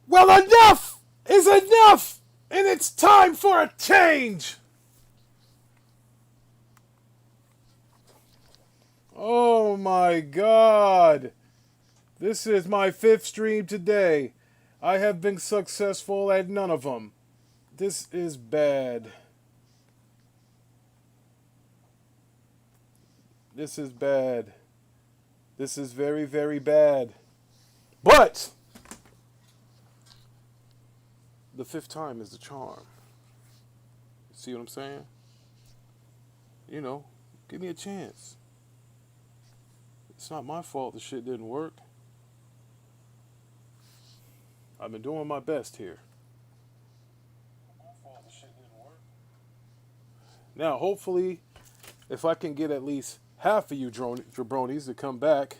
Well, enough is enough, and it's time for a change. Oh my God. This is my fifth stream today. I have been successful at none of them. This is bad. This is bad. This is very, very bad. But the fifth time is the charm. See what I'm saying? You know, give me a chance. It's not my fault the shit didn't work. I've been doing my best here. Now, hopefully, if I can get at least half of you jabronis to come back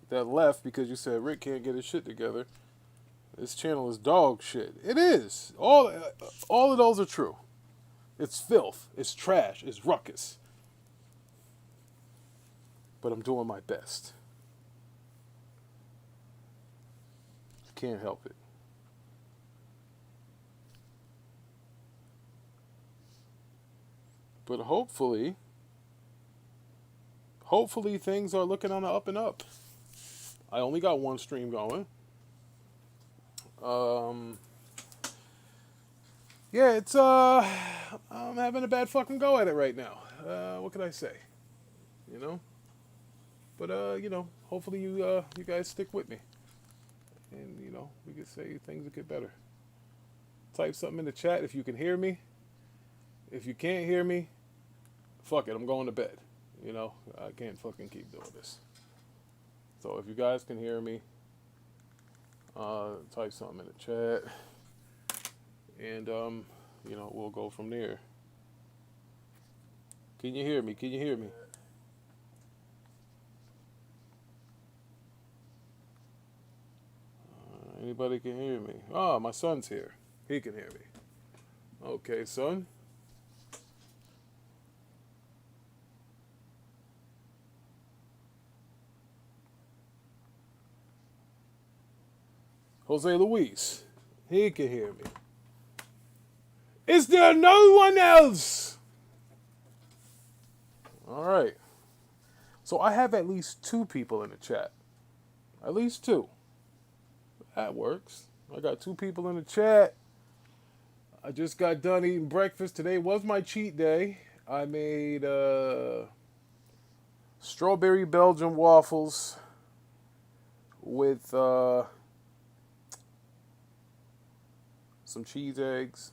that left because you said Rick can't get his shit together, this channel is dog shit. It is. All of those are true. It's filth. It's trash. It's ruckus. But I'm doing my best. Can't help it. But hopefully things are looking on the up and up. I only got one stream going. Yeah, it's I'm having a bad fucking go at it right now. What can I say? You know? But you know, hopefully you guys stick with me. And you know, we can say things will get better. Type something in the chat if you can hear me. If you can't hear me, fuck it, I'm going to bed. You know, I can't fucking keep doing this. So if you guys can hear me, type something in the chat. And, you know, we'll go from there. Can you hear me? Can you hear me? Anybody can hear me? Oh, my son's here. He can hear me. Okay, son. Jose Luis. He can hear me. Is there no one else? All right. So I have at least two people in the chat. At least two. That works. I got two people in the chat. I just got done eating breakfast. Today was my cheat day. I made strawberry Belgian waffles with some cheese eggs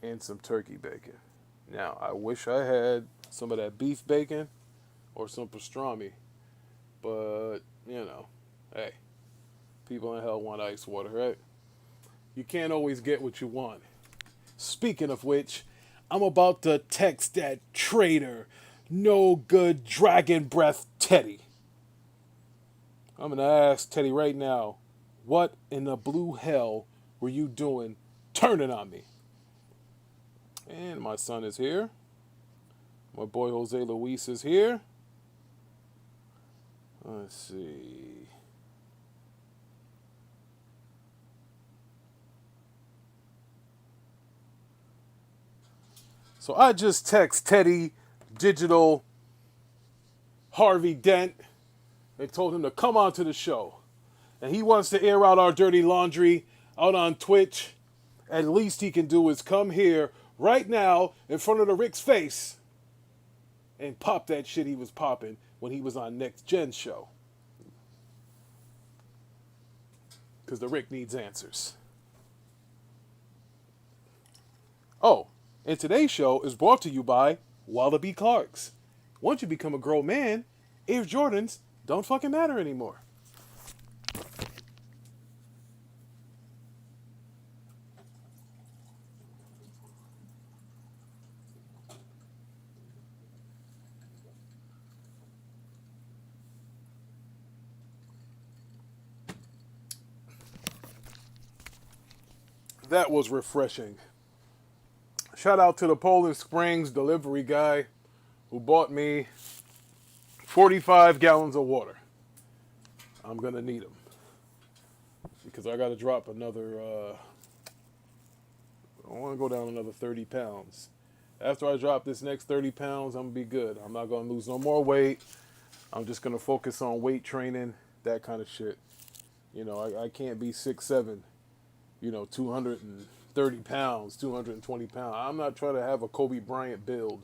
and some turkey bacon. Now, I wish I had some of that beef bacon or some pastrami, but, you know, hey, people in hell want ice water, right? You can't always get what you want. Speaking of which, I'm about to text that traitor, no good dragon breath Teddy. I'm going to ask Teddy right now, what in the blue hell were you doing turning on me? And my son is here. My boy Jose Luis is here. Let's see. So I just text Teddy Digital Harvey Dent and told him to come on to the show. And he wants to air out our dirty laundry out on Twitch. At least he can do is come here right now in front of the Rick's face and pop that shit he was popping when he was on Next Gen show. Because the Rick needs answers. Oh, and today's show is brought to you by Wallaby Clarks. Once you become a grown man, Air Jordans don't fucking matter anymore. That was refreshing. Shout out to the Poland Springs delivery guy who bought me 45 gallons of water. I'm going to need them. because I got to drop another. I want to go down another 30 pounds. After I drop this next 30 pounds, I'm gonna be good. I'm not gonna lose no more weight. I'm just gonna focus on weight training, that kind of shit. You know, I can't be 6'7", 230 pounds, 220 pounds. I'm not trying to have a Kobe Bryant build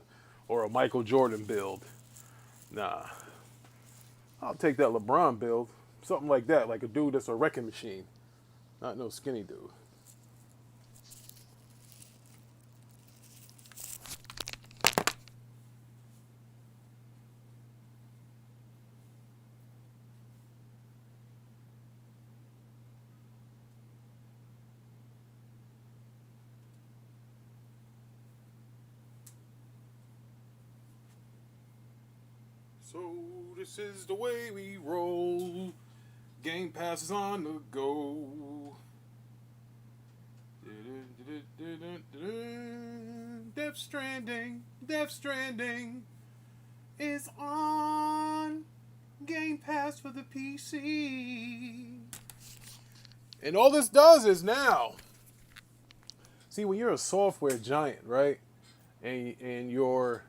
or a Michael Jordan build. Nah. I'll take that LeBron build. Something like that, like a dude that's a wrecking machine. Not no skinny dude. So this is the way we roll. Game Pass is on the go. Death Stranding is on Game Pass for the PC. And all this does is now, see, when you're a software giant, right, and your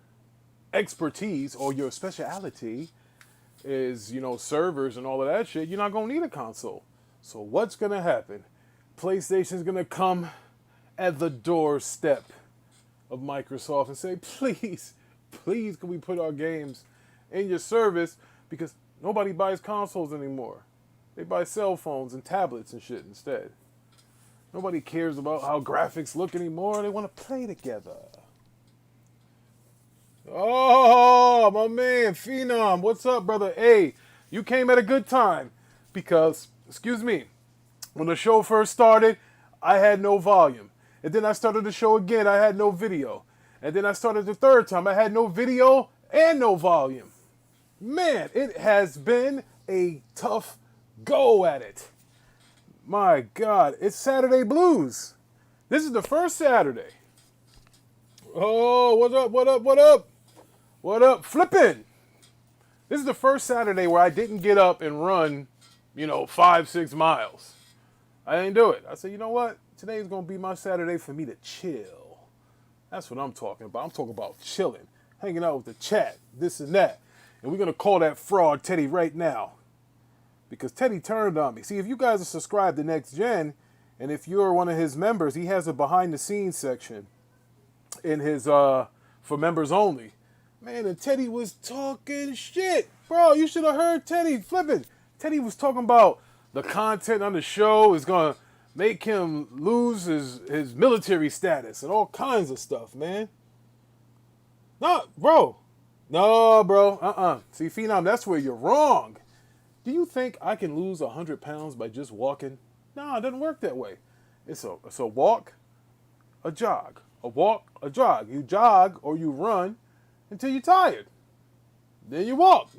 expertise or your speciality is, servers and all of that shit, you're not going to need a console. So what's going to happen? PlayStation's going to come at the doorstep of Microsoft and say, please, can we put our games in your service? Because nobody buys consoles anymore. They buy cell phones and tablets and shit instead. Nobody cares about how graphics look anymore. They want to play together. Oh, my man, Phenom. What's up, brother? Hey, you came at a good time because, excuse me, when the show first started, I had no volume. And then I started the show again, I had no video. And then I started the third time, I had no video and no volume. Man, it has been a tough go at it. My God, it's Saturday Blues. This is the first Saturday. Oh, what up, what up, what up? What up, flipping? This is the first Saturday where I didn't get up and run, 5-6 miles. I didn't do it. I said, you know what? Today's going to be my Saturday for me to chill. That's what I'm talking about. I'm talking about chilling, hanging out with the chat, this and that. And we're going to call that fraud Teddy right now. Because Teddy turned on me. See, if you guys are subscribed to Next Gen, and if you're one of his members, he has a behind the scenes section in his, for members only. Man, and Teddy was talking shit. Bro, you should have heard Teddy flipping. Teddy was talking about the content on the show is going to make him lose his military status and all kinds of stuff, man. No, bro. See, Phenom, that's where you're wrong. Do you think I can lose 100 pounds by just walking? No, it doesn't work that way. It's a walk, a jog. A walk, a jog. You jog or you run until you're tired. Then you walk.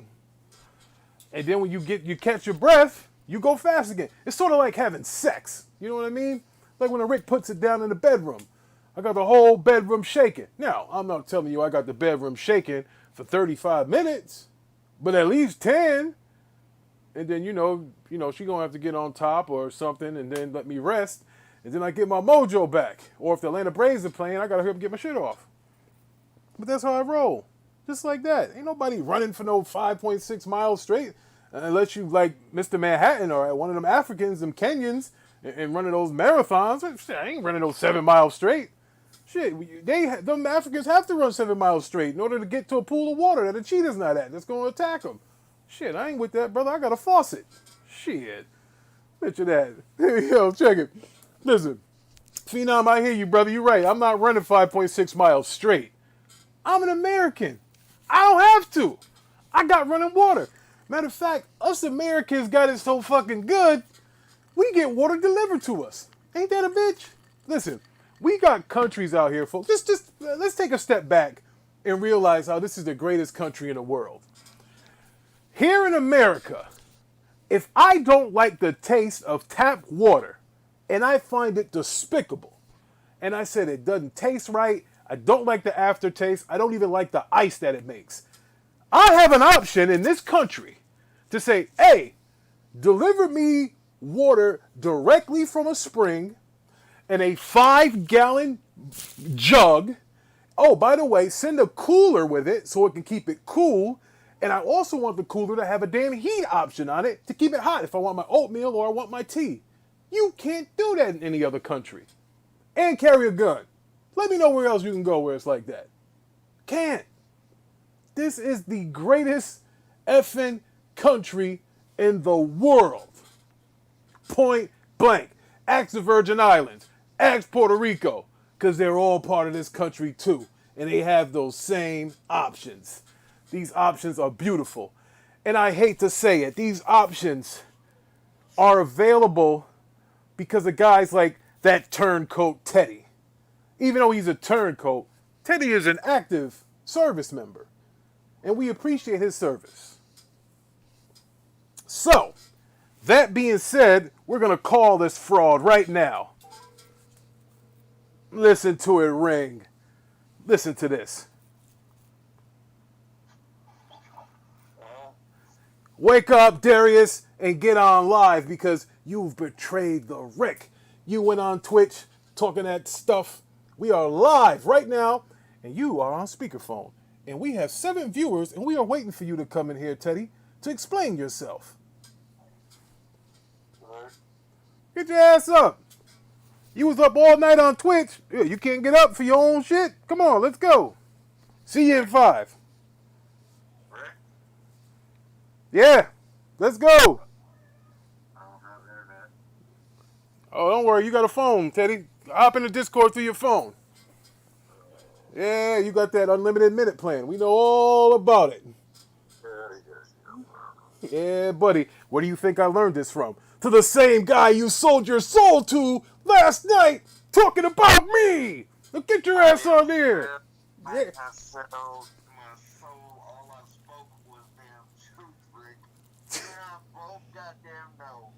And then when you catch your breath, you go fast again. It's sort of like having sex. You know what I mean? Like when a Rick puts it down in the bedroom. I got the whole bedroom shaking. Now, I'm not telling you I got the bedroom shaking for 35 minutes, but at least 10. And then, she gonna have to get on top or something and then let me rest. And then I get my mojo back. Or if the Atlanta Braves are playing, I gotta hurry up and get my shit off. But that's how I roll. Just like that. Ain't nobody running for no 5.6 miles straight. Unless you like Mr. Manhattan or one of them Africans, them Kenyans, and running those marathons. Shit, I ain't running those 7 miles straight. Shit, them Africans have to run 7 miles straight in order to get to a pool of water that a cheetah's not at. That's going to attack them. Shit, I ain't with that, brother. I got a faucet. Shit. Picture that. Yo, check it. Listen. Phenom, I hear you, brother. You're right. I'm not running 5.6 miles straight. I'm an American. I don't have to. I got running water. Matter of fact, us Americans got it so fucking good, we get water delivered to us. Ain't that a bitch? Listen, we got countries out here, folks. Just let's take a step back and realize how this is the greatest country in the world. Here in America, if I don't like the taste of tap water, and I find it despicable, and I said it doesn't taste right, I don't like the aftertaste, I don't even like the ice that it makes, I have an option in this country to say, hey, deliver me water directly from a spring in a 5-gallon jug. Oh, by the way, send a cooler with it so it can keep it cool. And I also want the cooler to have a damn heat option on it to keep it hot if I want my oatmeal or I want my tea. You can't do that in any other country. And carry a gun. Let me know where else you can go where it's like that. Can't. This is the greatest effing country in the world. Point blank. Ask the Virgin Islands. Ask Puerto Rico. Because they're all part of this country too. And they have those same options. These options are beautiful. And I hate to say it, these options are available because of guys like that turncoat Teddy. Even though he's a turncoat, Teddy is an active service member. And we appreciate his service. So, that being said, we're going to call this fraud right now. Listen to it ring. Listen to this. Wake up, Darius, and get on live because you've betrayed the Rick. You went on Twitch talking that stuff. We are live right now, and you are on speakerphone. And we have 7 viewers, and we are waiting for you to come in here, Teddy, to explain yourself. Get your ass up. You was up all night on Twitch. Yeah, you can't get up for your own shit? Come on, let's go. See you in 5. Yeah, let's go. Oh, don't worry. You got a phone, Teddy. Hop in the Discord through your phone. Yeah, you got that unlimited minute plan. We know all about it. Yeah, buddy. Where do you think I learned this from? To the same guy you sold your soul to last night talking about me. Now get your ass on there. Yeah. I sold my soul. All I spoke was damn truth, Rick. Yeah, both goddamn know.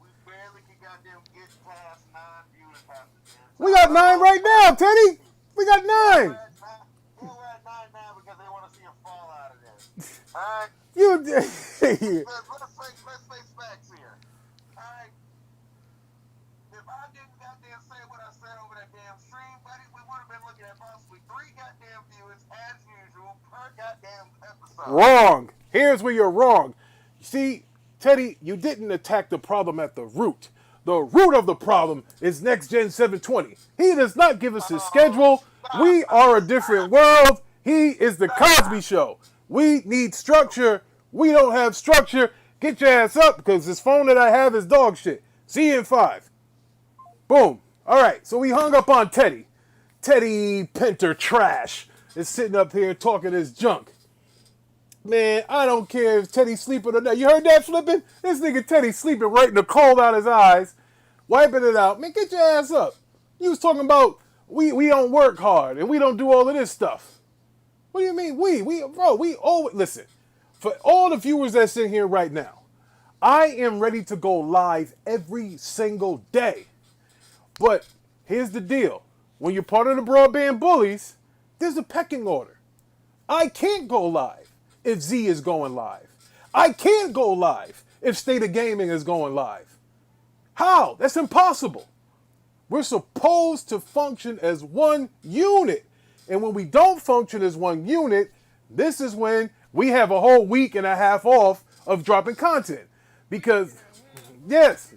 We barely can goddamn get past 9 viewers half the time. We got 9 right now, Teddy. We got 9. We're at 9 now because they want to see a fall out of this. Alright? You. Let's face facts here. Alright? If I didn't goddamn say what I said over that damn stream, buddy, we would have been looking at possibly 3 goddamn viewers as usual per goddamn episode. Wrong. Here's where you're wrong. See, Teddy, you didn't attack the problem at the root. The root of the problem is Next Gen 720. He does not give us his schedule. We are a different world. He is the Cosby Show. We need structure. We don't have structure. Get your ass up because this phone that I have is dog shit. See you in 5. Boom. All right, so we hung up on Teddy. Teddy Pinter Trash is sitting up here talking his junk. Man, I don't care if Teddy's sleeping or not. You heard that flipping? This nigga Teddy sleeping right in the cold out his eyes, wiping it out. Man, get your ass up. You was talking about we don't work hard and we don't do all of this stuff. What do you mean we always, listen, for all the viewers that's in here right now, I am ready to go live every single day. But here's the deal. When you're part of the Broadband Bullies, there's a pecking order. I can't go live if Z is going live. I can't go live if State of Gaming is going live. How? That's impossible. We're supposed to function as one unit. And when we don't function as one unit, this is when we have a whole week and a half off of dropping content. Because, yes.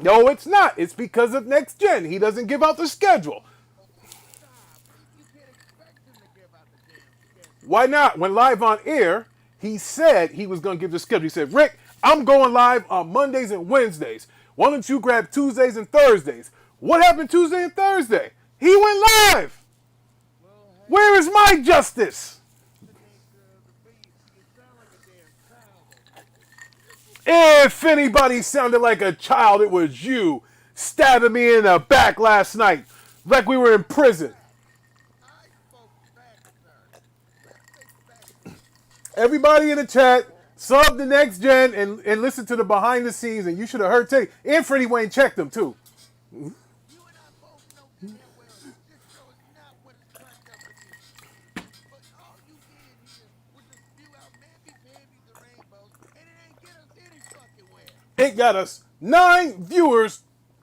No, it's not. It's because of Next Gen. He doesn't give out the schedule. Why not? When live on air, he said he was going to give the schedule. He said, Rick, I'm going live on Mondays and Wednesdays. Why don't you grab Tuesdays and Thursdays? What happened Tuesday and Thursday? He went live. Where is my justice? If anybody sounded like a child, it was you stabbing me in the back last night like we were in prison. Everybody in the chat, sub the Next Gen and listen to the behind the scenes, and you should have heard Teddy. And Freddie Wayne checked them too. It got us 9 viewers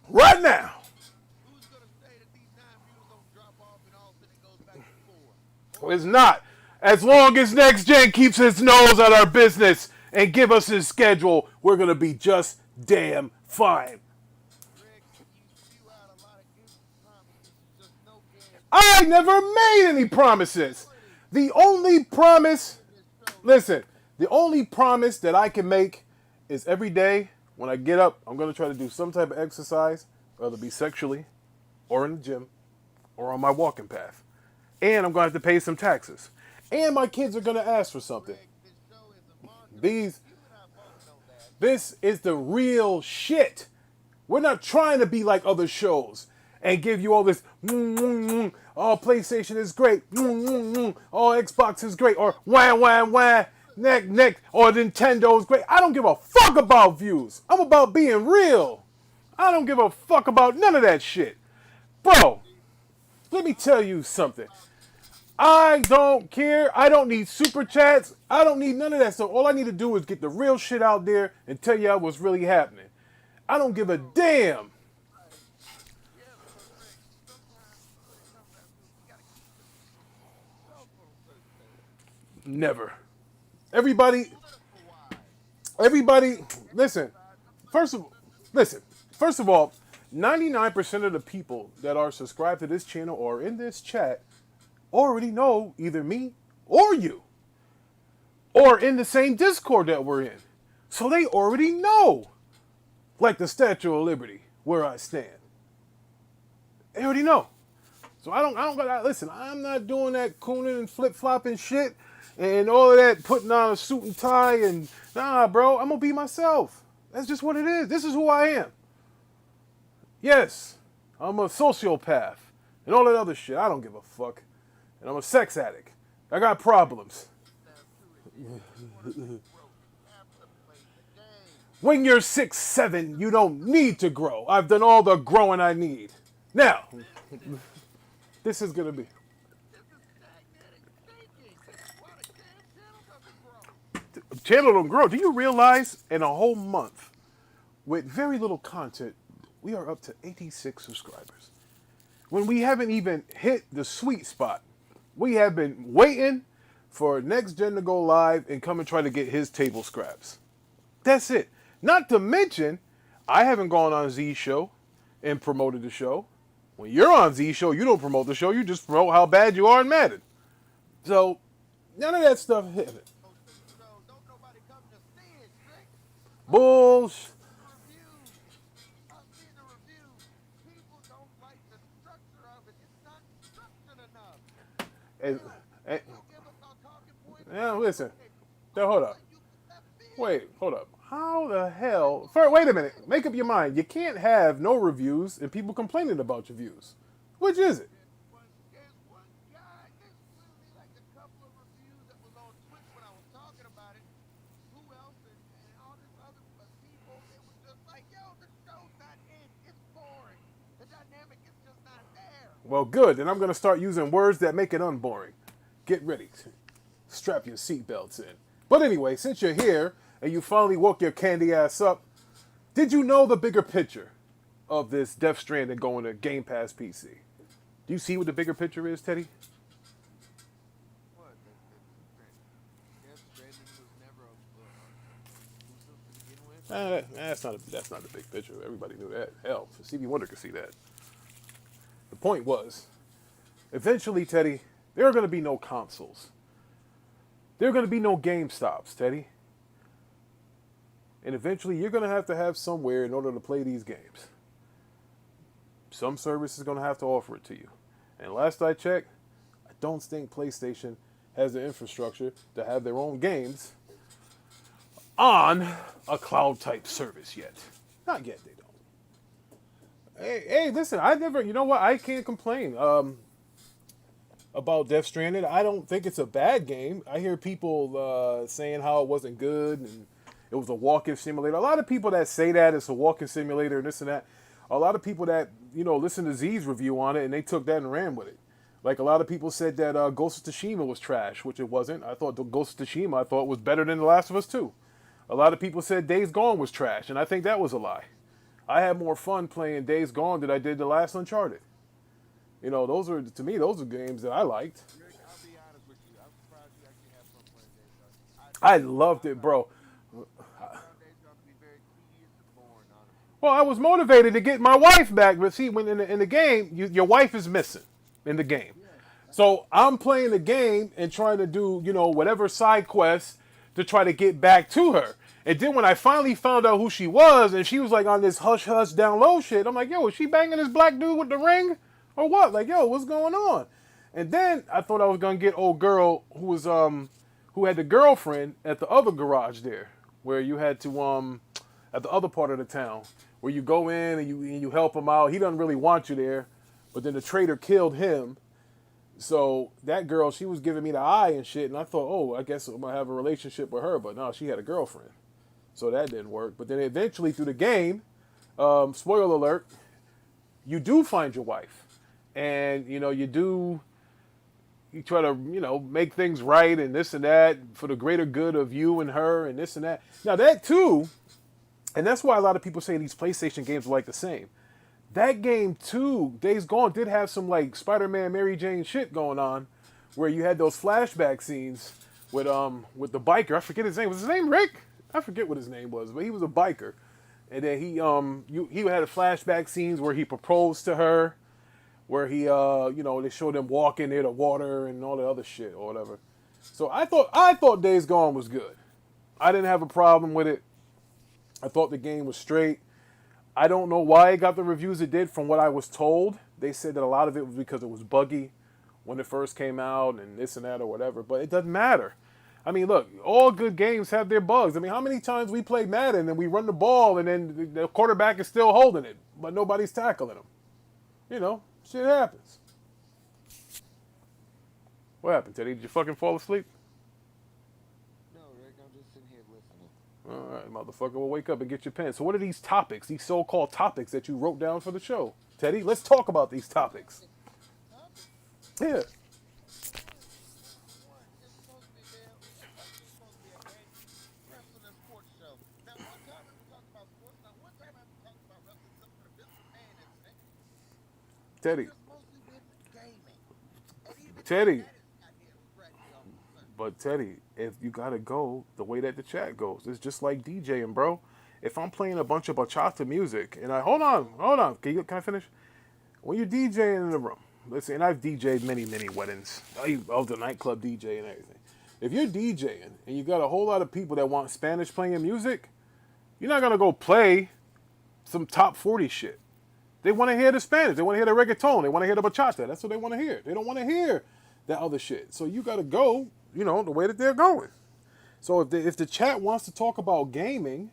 right now. Who's gonna say that these 9 views don't drop off and all of a sudden it goes back to 4? It's not. As long as Next Gen keeps his nose out our business and give us his schedule, we're going to be just damn fine. Greg, you spew out a lot of empty promises, just no guarantee. I never made any promises. The only promise, listen, the only promise that I can make is every day when I get up, I'm going to try to do some type of exercise, whether it be sexually or in the gym or on my walking path. And I'm going to have to pay some taxes. And my kids are going to ask for something. Greg, this show is a market. These, You and I both know that. this is the real shit. We're not trying to be like other shows and give you all this, oh, PlayStation is great, oh, Xbox is great, or wah, wah, wah, neck, or Nintendo is great. I don't give a fuck about views. I'm about being real. I don't give a fuck about none of that shit. Bro, let me tell you something. I don't care. I don't need super chats. I don't need none of that stuff. All I need to do is get the real shit out there and tell y'all what's really happening. I don't give a damn. Yeah, but Greg, sometimes when it comes down to it, you gotta keep yourself on certain things. Never. Everybody, Political-wise, everybody, listen. First of all, 99% of the people that are subscribed to this channel or in this chat already know either me or you, or in the same Discord that we're in. So they already know, like the Statue of Liberty, where I stand. They already know. So I don't gotta, listen, I'm not doing that cooning and flip-flopping shit and all of that putting on a suit and tie and, nah, bro, I'm gonna be myself. That's just what it is. This is who I am. Yes, I'm a sociopath and all that other shit. I don't give a fuck. And I'm a sex addict. I got problems. When you're 6'7", you don't need to grow. I've done all the growing I need. Now, this is gonna be. this is stagnating thinking. Why the damn channel doesn't grow? Channel don't grow. Do you realize in a whole month, with very little content, we are up to 86 subscribers. When we haven't even hit the sweet spot, we have been waiting for Next Gen to go live and come and try to get his table scraps. That's it. Not to mention, I haven't gone on Z Show and promoted the show. When you're on Z Show, you don't promote the show. You just promote how bad you are in Madden. So, none of that stuff happened. So don't nobody come to see it, Greg. Bullsh. Reviews. I've seen the reviews. People don't like the structure of it. It's not structured enough. And, and, You give us our talking points. now listen. Now, hold up. You put that big. Wait, hold up. How the hell? Wait a minute. Make up your mind. You can't have no reviews and people complaining about your views. Which is it? There's one guy, there's literally like a couple of reviews that was on Twitch when I was talking about it. Who else and all this other people, they were just like, yo, the show's not in. It's boring. The dynamic is just not there. Well, good. Then I'm going to start using words that make it unboring. Get ready. Strap your seatbelts in. But anyway, since you're here and you finally woke your candy ass up, did you know the bigger picture of this Death Stranding going to Game Pass PC? Do you see what the bigger picture is, Teddy? What? Death Stranding was never exclusive to begin with? That's not the big picture. Everybody knew that. Hell, Stevie Wonder could see that. The point was, eventually, Teddy, there are going to be no consoles. There are going to be no GameStops, Teddy. And eventually, you're going to have somewhere in order to play these games. Some service is going to have to offer it to you. And last I checked, I don't think PlayStation has the infrastructure to have their own games on a cloud-type service yet. Not yet, they don't. Hey, listen, you know what? I can't complain about Death Stranding. I don't think it's a bad game. I hear people saying how it wasn't good and it was a walking simulator. A lot of people that say that it's a walking simulator and this and that. A lot of people that, listen to Z's review on it and they took that and ran with it. Like a lot of people said that Ghost of Tsushima was trash, which it wasn't. I thought Ghost of Tsushima was better than The Last of Us 2. A lot of people said Days Gone was trash, and I think that was a lie. I had more fun playing Days Gone than I did the last Uncharted. You know, to me, those are games that I liked. Rick, I'll be honest with you. I'm surprised you actually have fun playing Days Gone. I loved it, bro. I found Days Gone to be very tedious and boring, honestly. Well, I was motivated to get my wife back, but see, when in the game, your wife is missing in the game. So I'm playing the game and trying to do, you know, whatever side quests to try to get back to her. And then when I finally found out who she was, and she was like on this hush hush down low shit, I'm like, yo, is she banging this black dude with the ring, or what? Like, yo, what's going on? And then I thought I was gonna get old girl who had the girlfriend at the other garage there, where you had to at the other part of the town, where you go in and you help him out. He doesn't really want you there, but then the traitor killed him. So that girl, she was giving me the eye and shit, and I thought, oh, I guess I'm gonna have a relationship with her, but no, she had a girlfriend, so that didn't work. But then eventually through the game, spoiler alert, you do find your wife, and you know you try to make things right and this and that for the greater good of you and her and this and that. Now that too, and that's why a lot of people say these PlayStation games are like the same. That game too, Days Gone, did have some like Spider-Man, Mary Jane shit going on, where you had those flashback scenes with the biker. I forget his name. Was his name Rick? I forget what his name was, but he was a biker. And then he had a flashback scenes where he proposed to her, where he they showed him walking near the water and all the other shit or whatever. So I thought Days Gone was good. I didn't have a problem with it. I thought the game was straight. I don't know why it got the reviews it did. From what I was told, they said that a lot of it was because it was buggy when it first came out and this and that or whatever. But it doesn't matter. I mean, look, all good games have their bugs. I mean, how many times we play Madden and we run the ball and then the quarterback is still holding it, but nobody's tackling him? You know, shit happens. What happened, Teddy? Did you fucking fall asleep? No, Rick, I'm just sitting here listening. All right, motherfucker, well, wake up and get your pen. So what are these topics, these so-called topics that you wrote down for the show? Teddy, let's talk about these topics. Yeah. One, it's supposed to be a wrestling and sports show. Now, one time we talked about sports. Now, one time I talked about wrestling except for the Vince McMahon incident. Teddy, It's mostly been gaming. And even Teddy. that is not here scratchy all of a sudden. But Teddy, if you gotta go the way that the chat goes, it's just like DJing, bro. If I'm playing a bunch of bachata music and hold on, can I finish? When you're DJing in the room, listen, and I've DJed many weddings of the nightclub DJ and everything. If you're DJing and you got a whole lot of people that want Spanish playing music, you're not gonna go play some top 40 shit. They want to hear the Spanish. They want to hear the reggaeton. They want to hear the bachata. That's what they want to hear. They don't want to hear that other shit. So you got to go, the way that they're going. So if the chat wants to talk about gaming,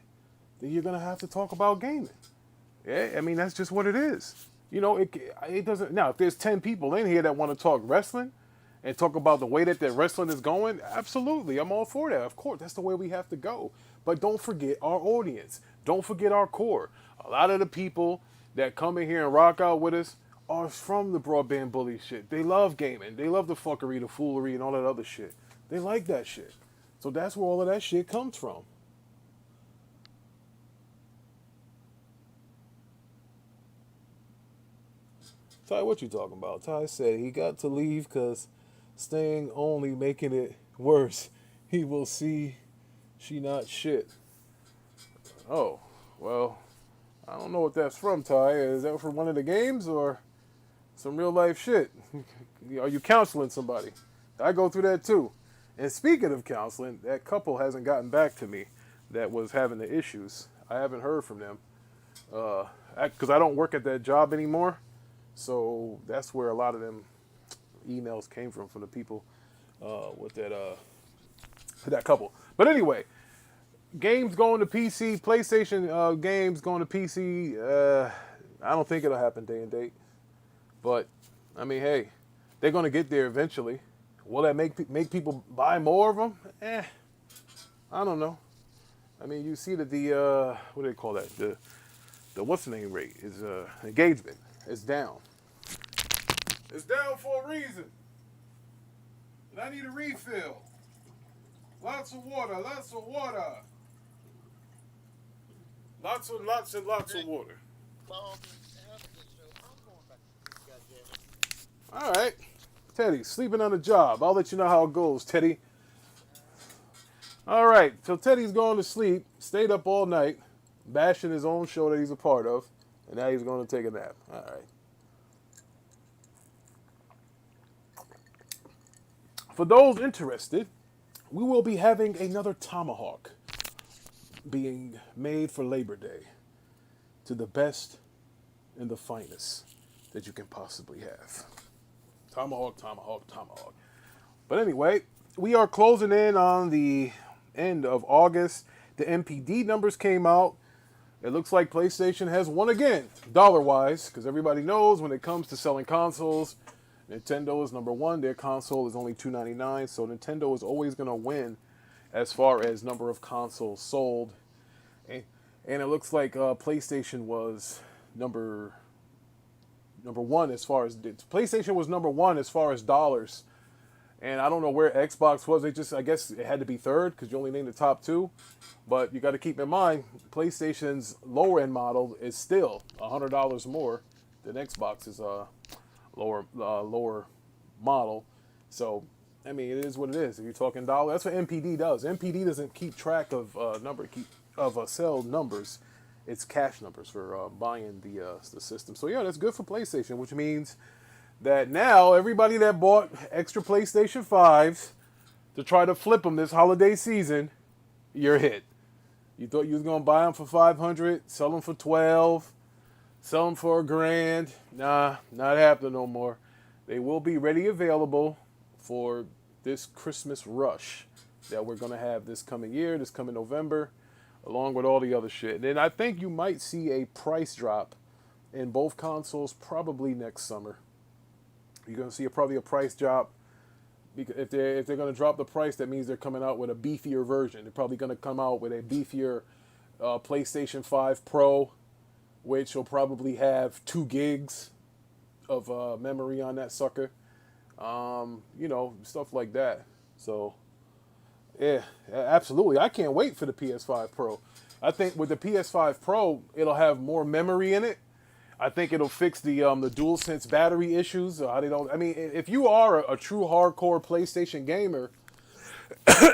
then you're gonna have to talk about gaming. Yeah, I mean that's just what it is. It doesn't. Now, if there's 10 people in here that want to talk wrestling and talk about the way that their wrestling is going, absolutely, I'm all for that. Of course, that's the way we have to go. But don't forget our audience. Don't forget our core. A lot of the people that come in here and rock out with us are from the broadband bully shit. They love gaming. They love the fuckery, the foolery, and all that other shit. They like that shit. So that's where all of that shit comes from. Ty, what you talking about? Ty said he got to leave because staying only making it worse. He will see she not shit. Oh, well, I don't know what that's from, Ty. Is that from one of the games or some real life shit? Are you counseling somebody? I go through that too. And speaking of counseling, that couple hasn't gotten back to me that was having the issues. I haven't heard from them because I don't work at that job anymore. So that's where a lot of them emails came from the people with that couple. But anyway, games going to PC, PlayStation games going to PC. I don't think it'll happen day and date. But I mean, hey, they're going to get there eventually. Will that make people buy more of them? I don't know. I mean, you see that the what do they call that? The what's the name rate is engagement is down. It's down for a reason. And I need a refill. Lots of water, lots of water. Lots So and lots and lots of drink water. by all means have a good show. I'm going back to sleep, goddammit. All right. Teddy, sleeping on the job. I'll let you know how it goes, Teddy. All right. So Teddy's going to sleep, stayed up all night, bashing his own show that he's a part of, and now he's going to take a nap. All right. For those interested, we will be having another tomahawk being made for Labor Day to the best and the finest that you can possibly have. Tomahawk, tomahawk, tomahawk. But anyway, we are closing in on the end of August. The MPD numbers came out. It looks like PlayStation has won again, dollar-wise, because everybody knows when it comes to selling consoles, Nintendo is number one. Their console is only $299, so Nintendo is always going to win as far as number of consoles sold. And it looks like PlayStation was number one as far as PlayStation was number one as far as dollars. And I don't know where Xbox was. I guess it had to be third because you only named the top two. But you got to keep in mind, PlayStation's lower end model is still $100 more than Xbox's lower model. So I mean, it is what it is. If you're talking dollar, that's what MPD does. MPD doesn't keep track of sell numbers. It's cash numbers for buying the system. So yeah, that's good for PlayStation, which means that now everybody that bought extra PlayStation 5s to try to flip them this holiday season, you're hit. You thought you was gonna buy them for 500, sell them for 12, sell them for $1,000. Nah, not happening no more. They will be ready available for this Christmas rush that we're gonna have this coming year, this coming November, along with all the other shit. And then I think you might see a price drop in both consoles probably next summer. You're gonna see probably a price drop. Because if they're gonna drop the price, that means they're coming out with a beefier version. They're probably gonna come out with a beefier PlayStation 5 Pro, which will probably have 2 gigs of memory on that sucker. Stuff like that. So, yeah, absolutely. I can't wait for the PS5 Pro. I think with the PS5 Pro, it'll have more memory in it. I think it'll fix the DualSense battery issues. How they don't. I mean, if you are a true hardcore PlayStation gamer,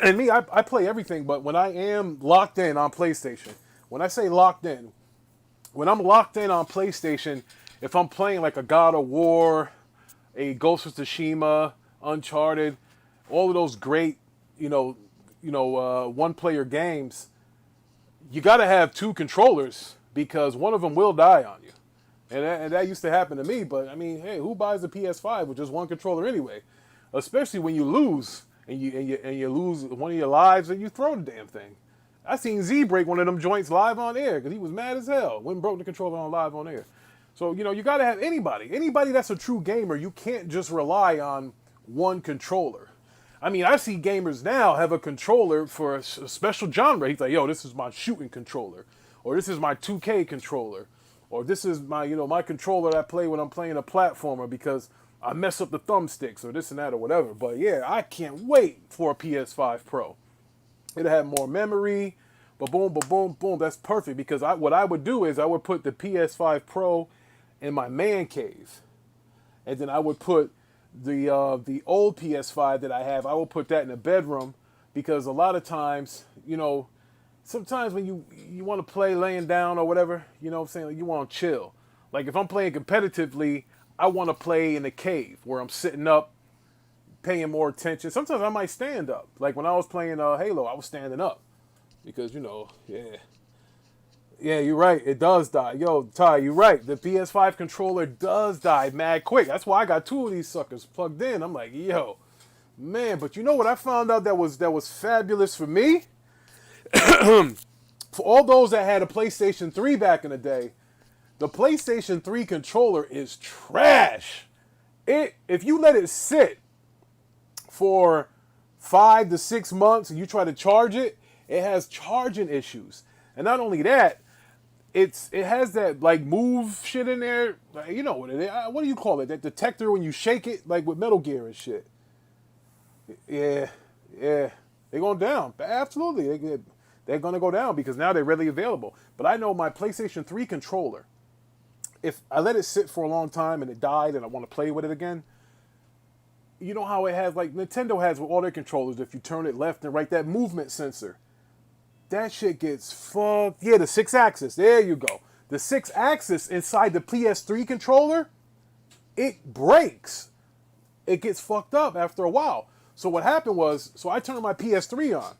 and me, I play everything. But when I am locked in on PlayStation, when I say locked in, when I'm locked in on PlayStation, if I'm playing like a God of War, a Ghost of Tsushima, Uncharted, all of those great, one-player games, you got to have 2 controllers because one of them will die on you. And that used to happen to me, but I mean, hey, who buys a PS5 with just one controller anyway? Especially when you lose and you lose one of your lives and you throw the damn thing. I seen Z break one of them joints live on air because he was mad as hell. Went and broke the controller on live on air. So you got to have anybody that's a true gamer. You can't just rely on one controller. I mean, I see gamers now have a controller for a special genre. He's like, yo, this is my shooting controller, or this is my 2K controller. Or this is my, my controller that I play when I'm playing a platformer because I mess up the thumbsticks or this and that or whatever. But yeah, I can't wait for a PS5 Pro. It'll have more memory, but boom, boom, boom. That's perfect because what I would do is I would put the PS5 Pro in my man cave, and then I would put the old PS5 that I have. I will put that in the bedroom because a lot of times, sometimes when you want to play laying down or whatever, you know what I'm saying? Like you want to chill. Like if I'm playing competitively, I want to play in the cave where I'm sitting up, paying more attention. Sometimes I might stand up. Like when I was playing Halo, I was standing up because, yeah. Yeah, you're right. It does die. Yo, Ty, you're right. The PS5 controller does die mad quick. That's why I got 2 of these suckers plugged in. I'm like, yo, man. But you know what I found out that was fabulous for me? For all those that had a PlayStation 3 back in the day, the PlayStation 3 controller is trash. If you let it sit for 5 to 6 months and you try to charge it, it has charging issues. And not only that, it has that like move shit in there. Like, you know what it is? What do you call it? That detector when you shake it, like with Metal Gear and shit. Yeah, they're going down. Absolutely, they're going to go down because now they're readily available. But I know my PlayStation 3 controller, if I let it sit for a long time and it died and I want to play with it again, you know how it has, like Nintendo has with all their controllers, if you turn it left and right, that movement sensor, that shit gets fucked. Yeah, the 6-axis, there you go. The 6-axis inside the PS3 controller, it breaks. It gets fucked up after a while. So what happened was, so I turned my PS3 on,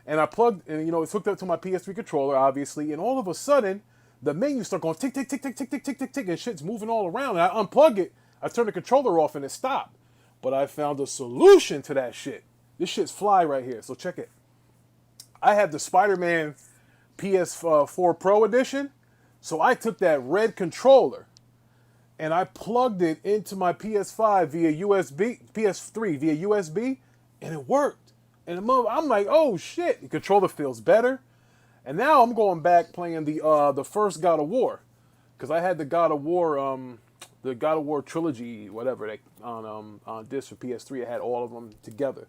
and I plugged, and it's hooked up to my PS3 controller, obviously, and all of a sudden, the menu started going tick, tick, tick, tick, tick, tick, tick, tick, tick, and shit's moving all around, and I unplug it, I turn the controller off, and it stopped. But I found a solution to that shit. This shit's fly right here, so check it. I have the Spider-Man PS4 Pro Edition, so I took that red controller, and I plugged it into my PS5 via USB, PS3 via USB, and it worked. And I'm like, oh shit, the controller feels better. And now I'm going back playing the first God of War, because I had the God of War trilogy, whatever, on disc for PS3. I had all of them together,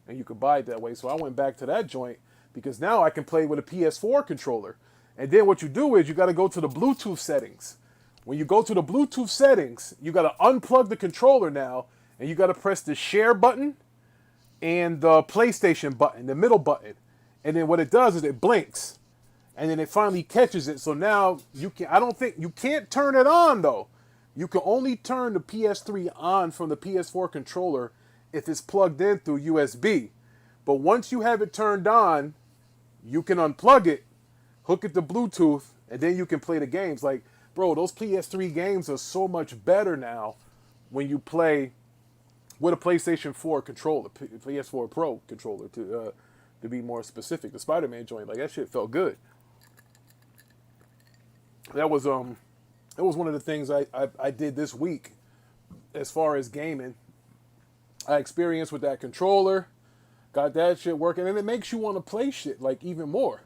and you could buy it that way. So I went back to that joint because now I can play with a PS4 controller. And then what you do is you got to go to the Bluetooth settings. When you go to the Bluetooth settings, you got to unplug the controller now, and you got to press the share button and the PlayStation button, the middle button. And then what it does is it blinks, and then it finally catches it. So now you can't turn it on though. You can only turn the PS3 on from the PS4 controller if it's plugged in through USB. But once you have it turned on, you can unplug it, hook it to Bluetooth, and then you can play the games. Like, bro, those PS3 games are so much better now when you play with a PlayStation 4 controller, PS4 Pro controller to be more specific. The Spider-Man joint, like that shit felt good. That was one of the things I did this week as far as gaming. I experienced with that controller, got that shit working, and it makes you want to play shit like even more.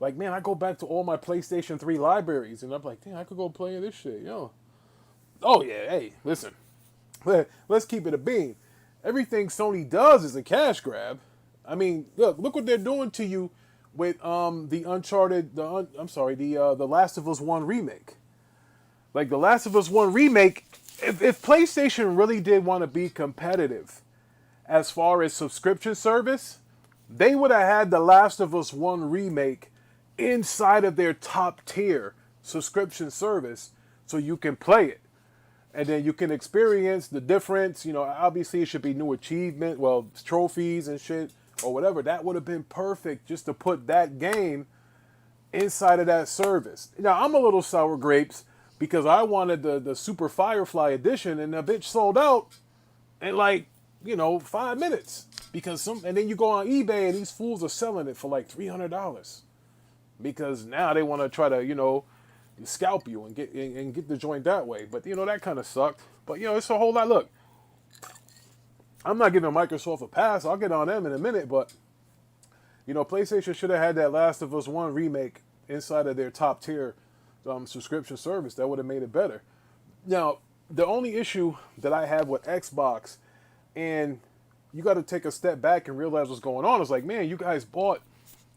Like, man, I go back to all my PlayStation 3 libraries, and I'm like, damn, I could go play this shit, yo. Oh, yeah, hey, listen. Let's keep it a bean. Everything Sony does is a cash grab. I mean, look what they're doing to you with the Last of Us 1 remake. Like, the Last of Us 1 remake, if PlayStation really did want to be competitive as far as subscription service, they would have had the Last of Us 1 remake inside of their top tier subscription service so you can play it. And then you can experience the difference. Obviously it should be new achievement, trophies and shit or whatever. That would have been perfect just to put that game inside of that service. Now, I'm a little sour grapes because I wanted the Super Firefly edition, and the bitch sold out in 5 minutes. And then you go on eBay and these fools are selling it for like $300 because now they want to try to, scalp you and get the joint that way. But that kind of sucked. But it's a whole lot. Look, I'm not giving Microsoft a pass. I'll get on them in a minute. But PlayStation should have had that Last of Us 1 remake inside of their top tier subscription service. That would have made it better. Now, the only issue that I have with Xbox, and you got to take a step back and realize what's going on, is like, man, you guys bought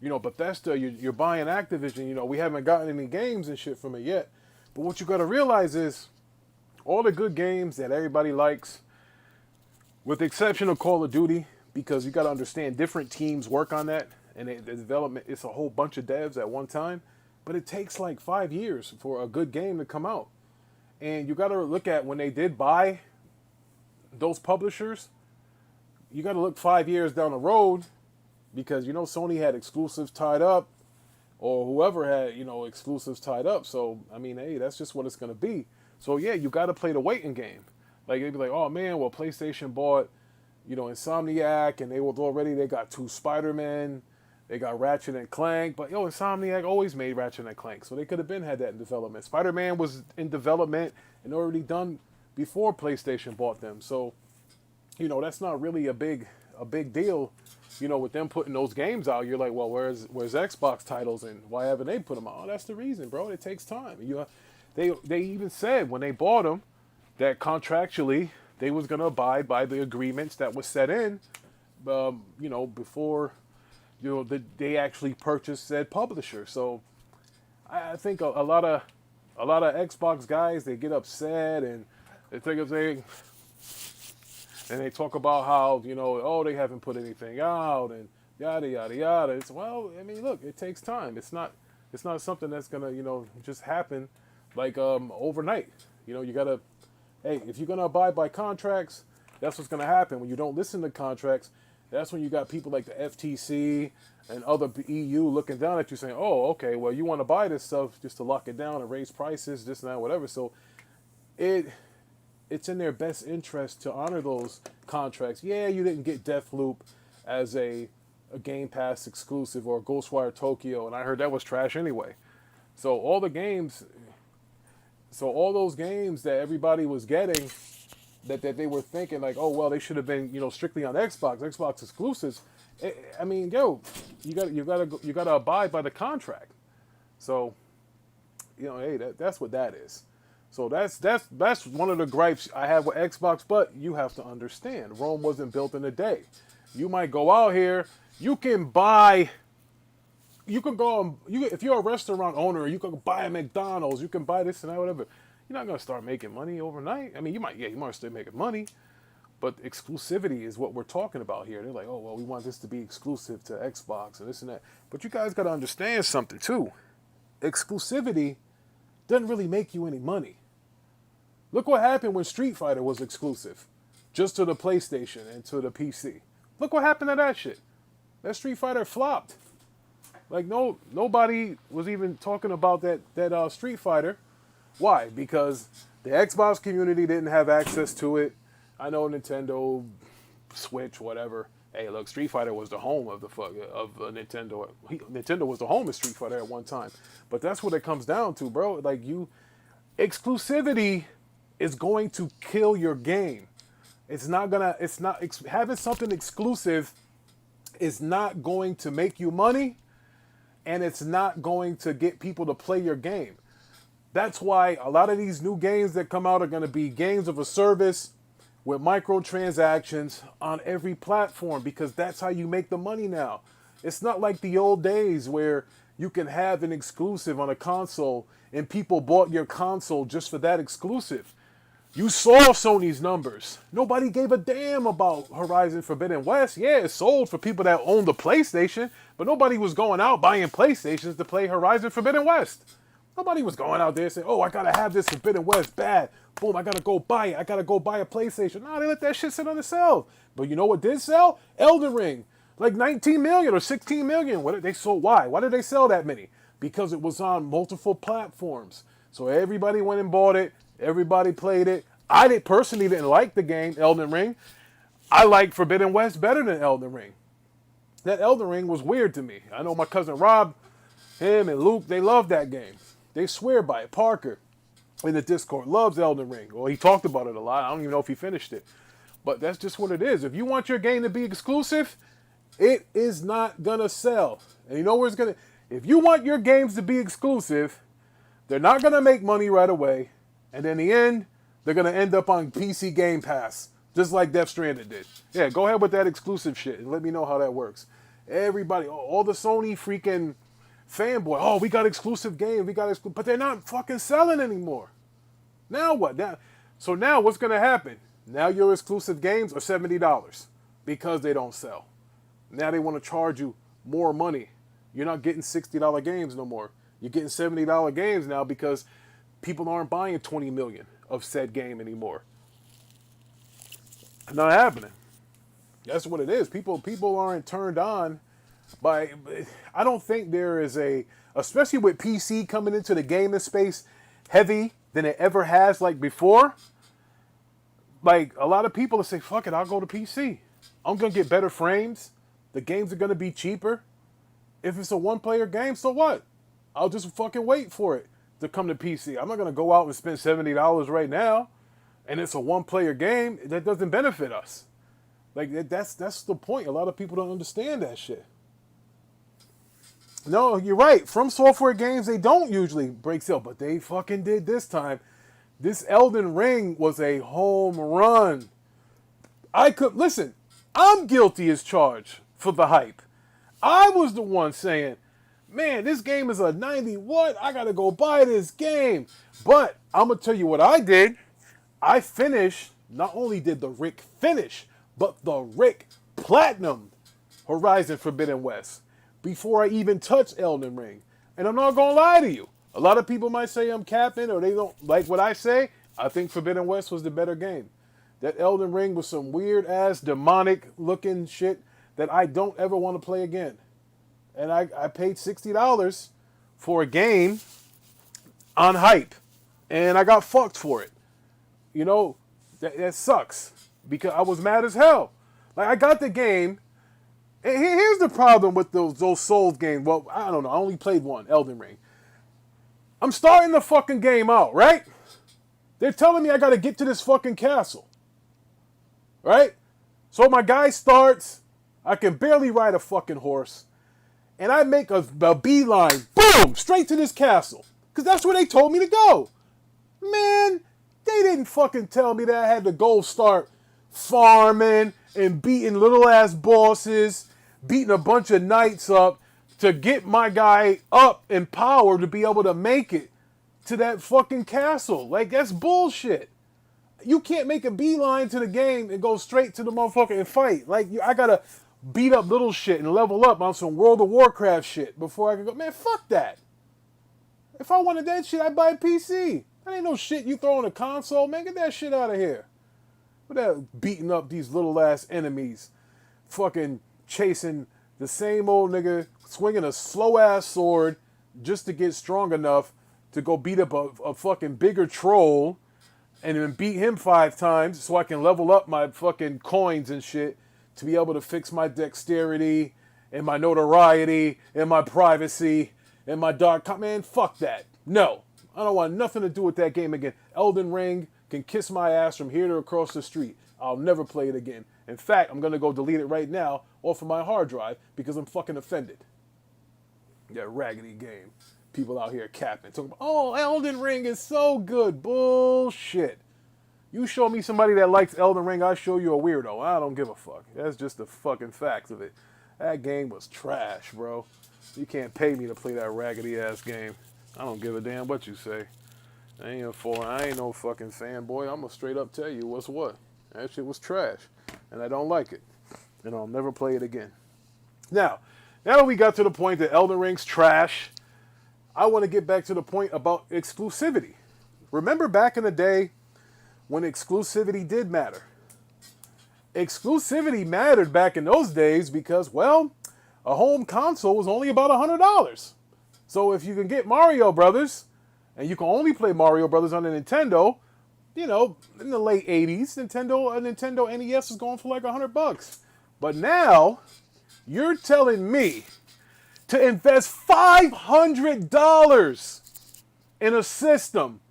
Bethesda, you're buying Activision, we haven't gotten any games and shit from it yet. But what you got to realize is all the good games that everybody likes, with the exception of Call of Duty, because you got to understand different teams work on that, and the development, it's a whole bunch of devs at one time, but it takes like 5 years for a good game to come out. And you got to look at when they did buy those publishers, you got to look 5 years down the road, because Sony had exclusives tied up, or whoever had exclusives tied up. So I mean, hey, that's just what it's gonna be. So yeah, you got to play the waiting game. Like they'd be like, oh man, well PlayStation bought Insomniac, and they got 2 Spider-Men, they got Ratchet and Clank, but Insomniac always made Ratchet and Clank, so they could have been had that in development. Spider-Man was in development and already done before PlayStation bought them. So that's not really a big deal. With them putting those games out, you're like, well, where's Xbox titles, and why haven't they put them out? Oh, that's the reason, bro. It takes time. They even said when they bought them that contractually they was gonna abide by the agreements that was set in, before they actually purchased said publisher. So I think a lot of Xbox guys, they get upset and they think of thing, and they talk about how oh, they haven't put anything out and yada yada yada. It's, well, I mean, look, it takes time. It's not something that's gonna just happen like overnight. You gotta, hey, if you're gonna abide by contracts, that's what's gonna happen. When you don't listen to contracts, that's when you got people like the FTC and other EU looking down at you saying, oh, okay, well, you want to buy this stuff just to lock it down and raise prices, this and that, whatever. So it's in their best interest to honor those contracts. Yeah, you didn't get Deathloop as a Game Pass exclusive or Ghostwire Tokyo, and I heard that was trash anyway. So all those games that everybody was getting, that they were thinking like, oh well, they should have been strictly on Xbox exclusives. I mean, you gotta abide by the contract. So, hey, that's what that is. So that's one of the gripes I have with Xbox. But you have to understand, Rome wasn't built in a day. You might go out here, you can go, if you're a restaurant owner, you can buy a McDonald's, you can buy this and that, whatever. You're not gonna start making money overnight. I mean, you might start making money, but exclusivity is what we're talking about here. They're like, oh well, we want this to be exclusive to Xbox and this and that. But you guys gotta understand something too. Exclusivity doesn't really make you any money. Look what happened when Street Fighter was exclusive, just to the PlayStation and to the PC. Look what happened to that shit. That Street Fighter flopped. Like nobody was even talking about that Street Fighter. Why? Because the Xbox community didn't have access to it. I know Nintendo, Switch, whatever. Hey, look, Street Fighter was the home of Nintendo. Nintendo was the home of Street Fighter at one time. But that's what it comes down to, bro. Like exclusivity is going to kill your game. Having something exclusive is not going to make you money, and it's not going to get people to play your game. That's why a lot of these new games that come out are going to be games of a service with microtransactions on every platform, because that's how you make the money now. It's not like the old days where you can have an exclusive on a console and people bought your console just for that exclusive. You saw Sony's numbers. Nobody gave a damn about Horizon Forbidden West. Yeah, it sold for people that own the PlayStation, but nobody was going out buying PlayStations to play Horizon Forbidden West. Nobody was going out there saying, oh, I gotta have this Forbidden West bad. Boom, I gotta go buy it. I gotta go buy a PlayStation. No, they let that shit sit on the shelf. But you know what did sell? Elden Ring. Like 19 million or 16 million. What did they sold? Why? Why did they sell that many? Because it was on multiple platforms. So everybody went and bought it. Everybody played it. I personally didn't like the game, Elden Ring. I like Forbidden West better than Elden Ring. That Elden Ring was weird to me. I know my cousin Rob, him and Luke, they love that game. They swear by it. Parker in the Discord loves Elden Ring. Well, he talked about it a lot. I don't even know if he finished it. But that's just what it is. If you want your game to be exclusive, it is not going to sell. And you know where it's going to... If you want your games to be exclusive, they're not going to make money right away. And in the end, they're going to end up on PC Game Pass, just like Death Stranding did. Yeah, go ahead with that exclusive shit and let me know how that works. Everybody, all the Sony freaking... fanboy, oh, we got exclusive games, but they're not fucking selling anymore. Now what? So now what's going to happen? Now your exclusive games are $70 because they don't sell. Now they want to charge you more money. You're not getting $60 games no more. You're getting $70 games now because people aren't buying 20 million of said game anymore. Not happening. That's what it is. People aren't turned on by... I don't think there is especially with PC coming into the gaming space heavy than it ever has like before. Like a lot of people will say, fuck it, I'll go to PC. I'm going to get better frames. The games are going to be cheaper. If it's a one-player game, so what? I'll just fucking wait for it to come to PC. I'm not going to go out and spend $70 right now, and it's a one-player game. That doesn't benefit us. Like, that's the point. A lot of people don't understand that shit. No, you're right. From Software games, they don't usually break sale, but they fucking did this time. This Elden Ring was a home run. Listen, I'm guilty as charged for the hype. I was the one saying, man, this game is a 90 what? I gotta go buy this game. But I'm gonna tell you what I did. I finished, not only did the Rick finish, but the Rick Platinum Horizon Forbidden West before I even touched Elden Ring. And I'm not gonna lie to you. A lot of people might say I'm capping or they don't like what I say. I think Forbidden West was the better game. That Elden Ring was some weird ass demonic looking shit that I don't ever want to play again. And I paid $60 for a game on hype. And I got fucked for it. You know, that sucks. Because I was mad as hell. Like, I got the game. And here's the problem with those Souls games. Well, I don't know. I only played one, Elden Ring. I'm starting the fucking game out, right? They're telling me I got to get to this fucking castle. Right? So my guy starts. I can barely ride a fucking horse. And I make a beeline. Boom! Straight to this castle. Because that's where they told me to go. Man, they didn't fucking tell me that I had to go start farming and beating little ass bosses, beating a bunch of knights up to get my guy up in power to be able to make it to that fucking castle. Like, that's bullshit. You can't make a beeline to the game and go straight to the motherfucker and fight. Like, I gotta beat up little shit and level up on some World of Warcraft shit before I can go. Man, fuck that. If I wanted that shit, I'd buy a PC. That ain't no shit you throw on a console. Man, get that shit out of here. With that beating up these little ass enemies. Fucking chasing the same old nigga, swinging a slow ass sword just to get strong enough to go beat up a fucking bigger troll and then beat him 5 times so I can level up my fucking coins and shit to be able to fix my dexterity and my notoriety and my privacy and my dark... Man, fuck that. No. I don't want nothing to do with that game again. Elden Ring can kiss my ass from here to across the street. I'll never play it again. In fact, I'm going to go delete it right now off of my hard drive because I'm fucking offended. That raggedy game. People out here capping. Talking about, oh, Elden Ring is so good. Bullshit. You show me somebody that likes Elden Ring, I show you a weirdo. I don't give a fuck. That's just the fucking fact of it. That game was trash, bro. You can't pay me to play that raggedy ass game. I don't give a damn what you say. I ain't no fucking fanboy. I'm gonna straight up tell you what's what. That shit was trash. And I don't like it. And I'll never play it again. Now that we got to the point that Elden Ring's trash, I want to get back to the point about exclusivity. Remember back in the day when exclusivity did matter? Exclusivity mattered back in those days because, well, a home console was only about $100. So if you can get Mario Brothers, and you can only play Mario Brothers on the Nintendo, you know, in the late 80s, a Nintendo NES was going for like $100. But now, you're telling me to invest $500 in a system.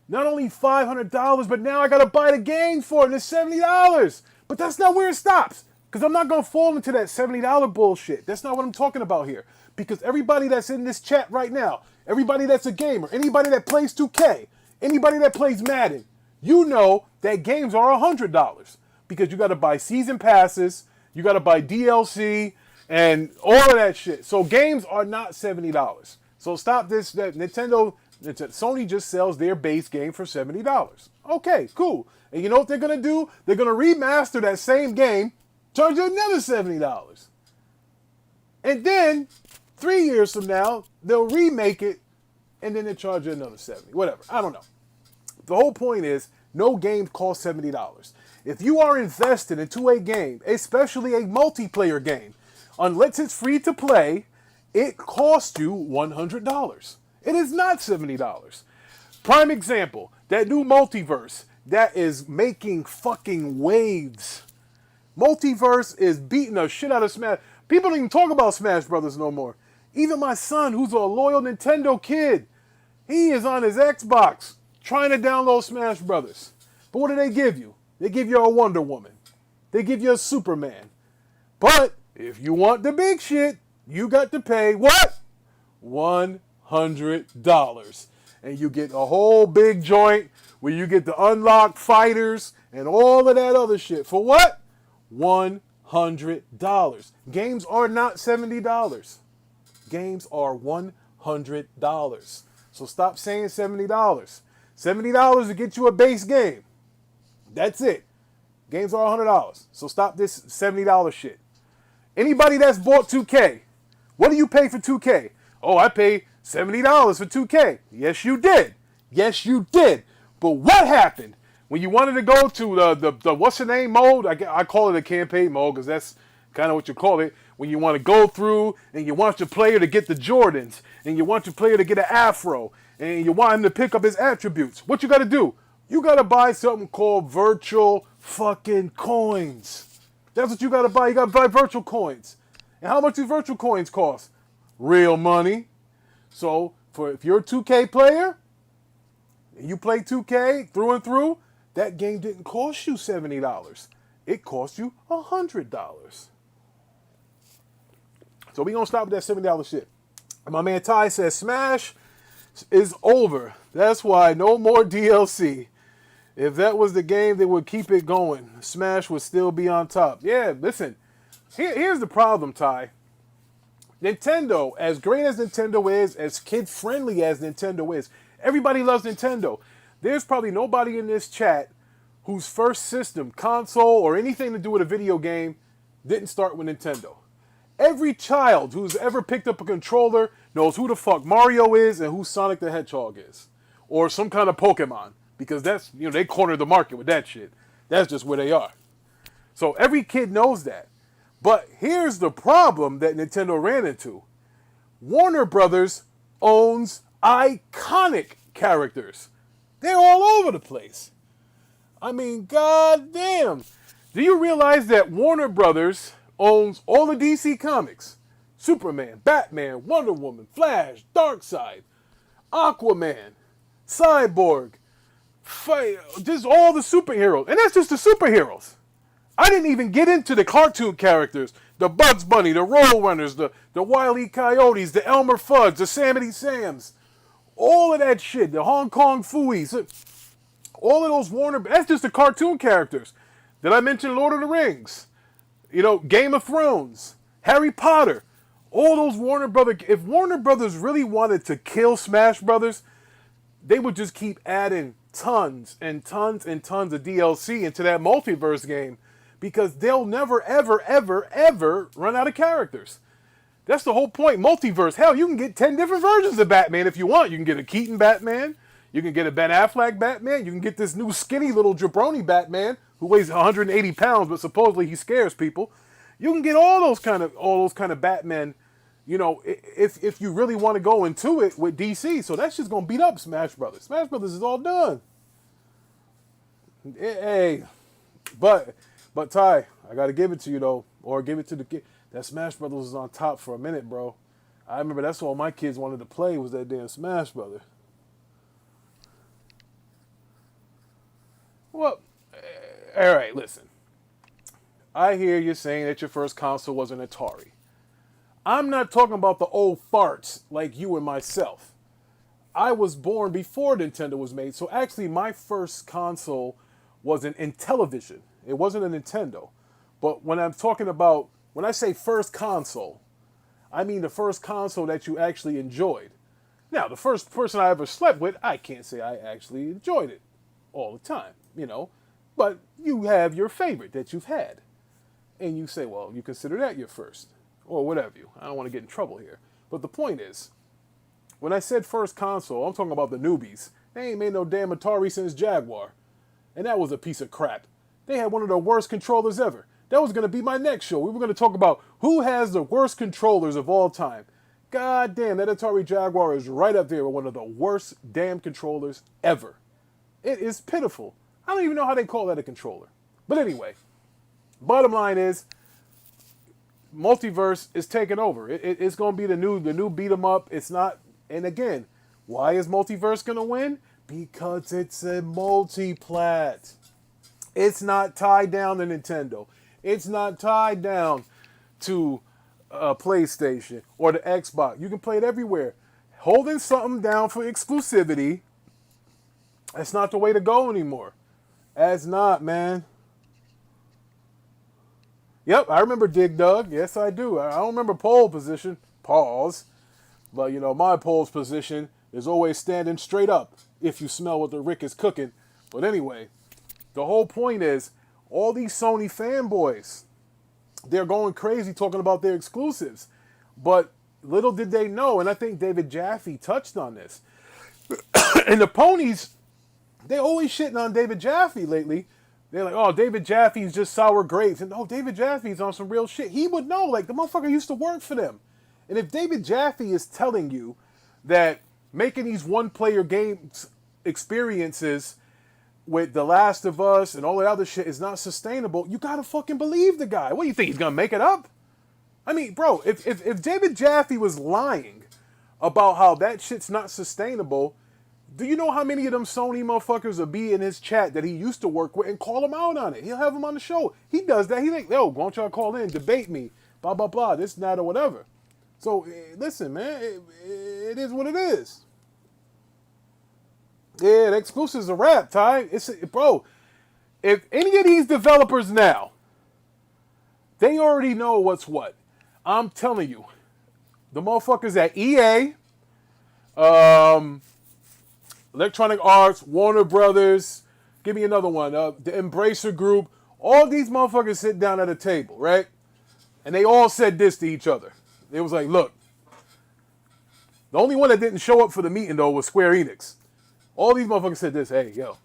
Not only $500, but now I gotta buy the game for it, and it's $70. But that's not where it stops. Because I'm not gonna fall into that $70 bullshit. That's not what I'm talking about here. Because everybody that's in this chat right now, everybody that's a gamer, anybody that plays 2K, anybody that plays Madden, you know that games are $100. Because you gotta buy season passes, you gotta buy DLC, and all of that shit. So games are not $70. So stop this. Sony just sells their base game for $70. Okay, cool. And you know what they're gonna do? They're gonna remaster that same game, charge you another $70. And then 3 years from now, they'll remake it, and then they'll charge you another $70. Whatever. I don't know. The whole point is, no game costs $70. If you are invested into a game, especially a multiplayer game, unless it's free to play, it costs you $100. It is not $70. Prime example, that new Multiverse that is making fucking waves. Multiverse is beating the shit out of Smash. People don't even talk about Smash Brothers no more. Even my son, who's a loyal Nintendo kid, he is on his Xbox trying to download Smash Brothers. But what do they give you? They give you a Wonder Woman. They give you a Superman. But if you want the big shit, you got to pay what? $100. And you get a whole big joint where you get the unlocked fighters and all of that other shit. For what? $100. Games are not $70. Games are $100. So stop saying $70. $70 to get you a base game. That's it. Games are $100. So stop this $70 shit. Anybody that's bought 2K, what do you pay for 2K? Oh, I pay $70 for 2K. Yes, you did. Yes, you did. But what happened when you wanted to go to the what's the name mode? I call it a campaign mode because that's kind of what you call it. When you want to go through and you want your player to get the Jordans and you want your player to get an afro and you want him to pick up his attributes. What you got to do? You got to buy something called virtual fucking coins. That's what you got to buy. You got to buy virtual coins. And how much do virtual coins cost? Real money. So if you're a 2K player and you play 2K through and through, that game didn't cost you $70. It cost you $100. So we gonna stop with that $70 shit. And my man Ty says Smash is over. That's why no more DLC. If that was the game, they would keep it going. Smash would still be on top. Yeah, listen. Here's the problem, Ty. Nintendo, as great as Nintendo is, as kid-friendly as Nintendo is, everybody loves Nintendo. There's probably nobody in this chat whose first system, console, or anything to do with a video game didn't start with Nintendo. Every child who's ever picked up a controller knows who the fuck Mario is and who Sonic the Hedgehog is. Or some kind of Pokemon. Because that's, they cornered the market with that shit. That's just where they are. So every kid knows that. But here's the problem that Nintendo ran into. Warner Brothers owns iconic characters. They're all over the place. I mean, goddamn. Do you realize that Warner Brothers owns all the DC comics? Superman, Batman, Wonder Woman, Flash, Darkseid, Aquaman, Cyborg, just all the superheroes. And that's just the superheroes. I didn't even get into the cartoon characters. The Bugs Bunny, the Roadrunners, the Wile E. Coyotes, the Elmer Fuds, the Samity Sams. All of that shit. The Hong Kong Fooies. All of those Warner... That's just the cartoon characters. Did I mention Lord of the Rings? Game of Thrones. Harry Potter. All those Warner Brothers... If Warner Brothers really wanted to kill Smash Brothers, they would just keep adding tons and tons and tons of DLC into that multiverse game because they'll never, ever, ever, ever run out of characters. That's the whole point. Multiverse. Hell, you can get 10 different versions of Batman if you want. You can get a Keaton Batman. You can get a Ben Affleck Batman. You can get this new skinny little jabroni Batman who weighs 180 pounds, but supposedly he scares people. You can get all those kind of Batman, if you really want to go into it with DC. So that's just going to beat up Smash Brothers. Smash Brothers is all done. Hey, but Ty, I got to give it to you though, or give it to the kid. That Smash Brothers was on top for a minute, bro. I remember that's all my kids wanted to play was that damn Smash Brother. Well, all right, listen. I hear you saying that your first console was an Atari. I'm not talking about the old farts like you and myself. I was born before Nintendo was made, so actually my first console was an Intellivision. It wasn't a Nintendo. But when I say first console, I mean the first console that you actually enjoyed. Now, the first person I ever slept with, I can't say I actually enjoyed it all the time, But you have your favorite that you've had. And you say, well, you consider that your first. Or whatever I don't want to get in trouble here. But the point is, when I said first console, I'm talking about the newbies. They ain't made no damn Atari since Jaguar. And that was a piece of crap. They had one of the worst controllers ever. That was going to be my next show. We were going to talk about who has the worst controllers of all time. God damn, that Atari Jaguar is right up there with one of the worst damn controllers ever. It is pitiful. I don't even know how they call that a controller. But anyway, bottom line is, Multiverse is taking over. It's going to be the new beat 'em up. It's not, and again, why is Multiverse going to win? Because it's a multi-plat. It's not tied down to Nintendo. It's not tied down to PlayStation or the Xbox. You can play it everywhere. Holding something down for exclusivity, that's not the way to go anymore. That's not, man. Yep, I remember Dig Dug. Yes, I do. I don't remember pole position. Pause. But, my pole position is always standing straight up if you smell what the Rick is cooking. But anyway, the whole point is all these Sony fanboys, they're going crazy talking about their exclusives. But little did they know, and I think David Jaffe touched on this. And the ponies, they always shitting on David Jaffe lately. They're like, oh, David Jaffe's just sour grapes. And no, David Jaffe's on some real shit. He would know. Like, the motherfucker used to work for them. And if David Jaffe is telling you that making these one-player games experiences with The Last of Us and all that other shit is not sustainable, you gotta fucking believe the guy. What do you think, he's gonna make it up? I mean, bro, if David Jaffe was lying about how that shit's not sustainable, do you know how many of them Sony motherfuckers will be in his chat that he used to work with and call him out on it? He'll have him on the show. He does that. He's like, yo, why don't y'all call in, debate me, blah, blah, blah, this, that, or whatever. So, listen, man, it is what it is. Yeah, the exclusive's a wrap, Ty. Bro, if any of these developers now, they already know what's what. I'm telling you, the motherfuckers at EA, Electronic Arts, Warner Brothers, give me another one, the Embracer Group, all these motherfuckers sit down at a table, right? And they all said this to each other. It was like, look, the only one that didn't show up for the meeting, though, was Square Enix. All these motherfuckers said this, hey, yo,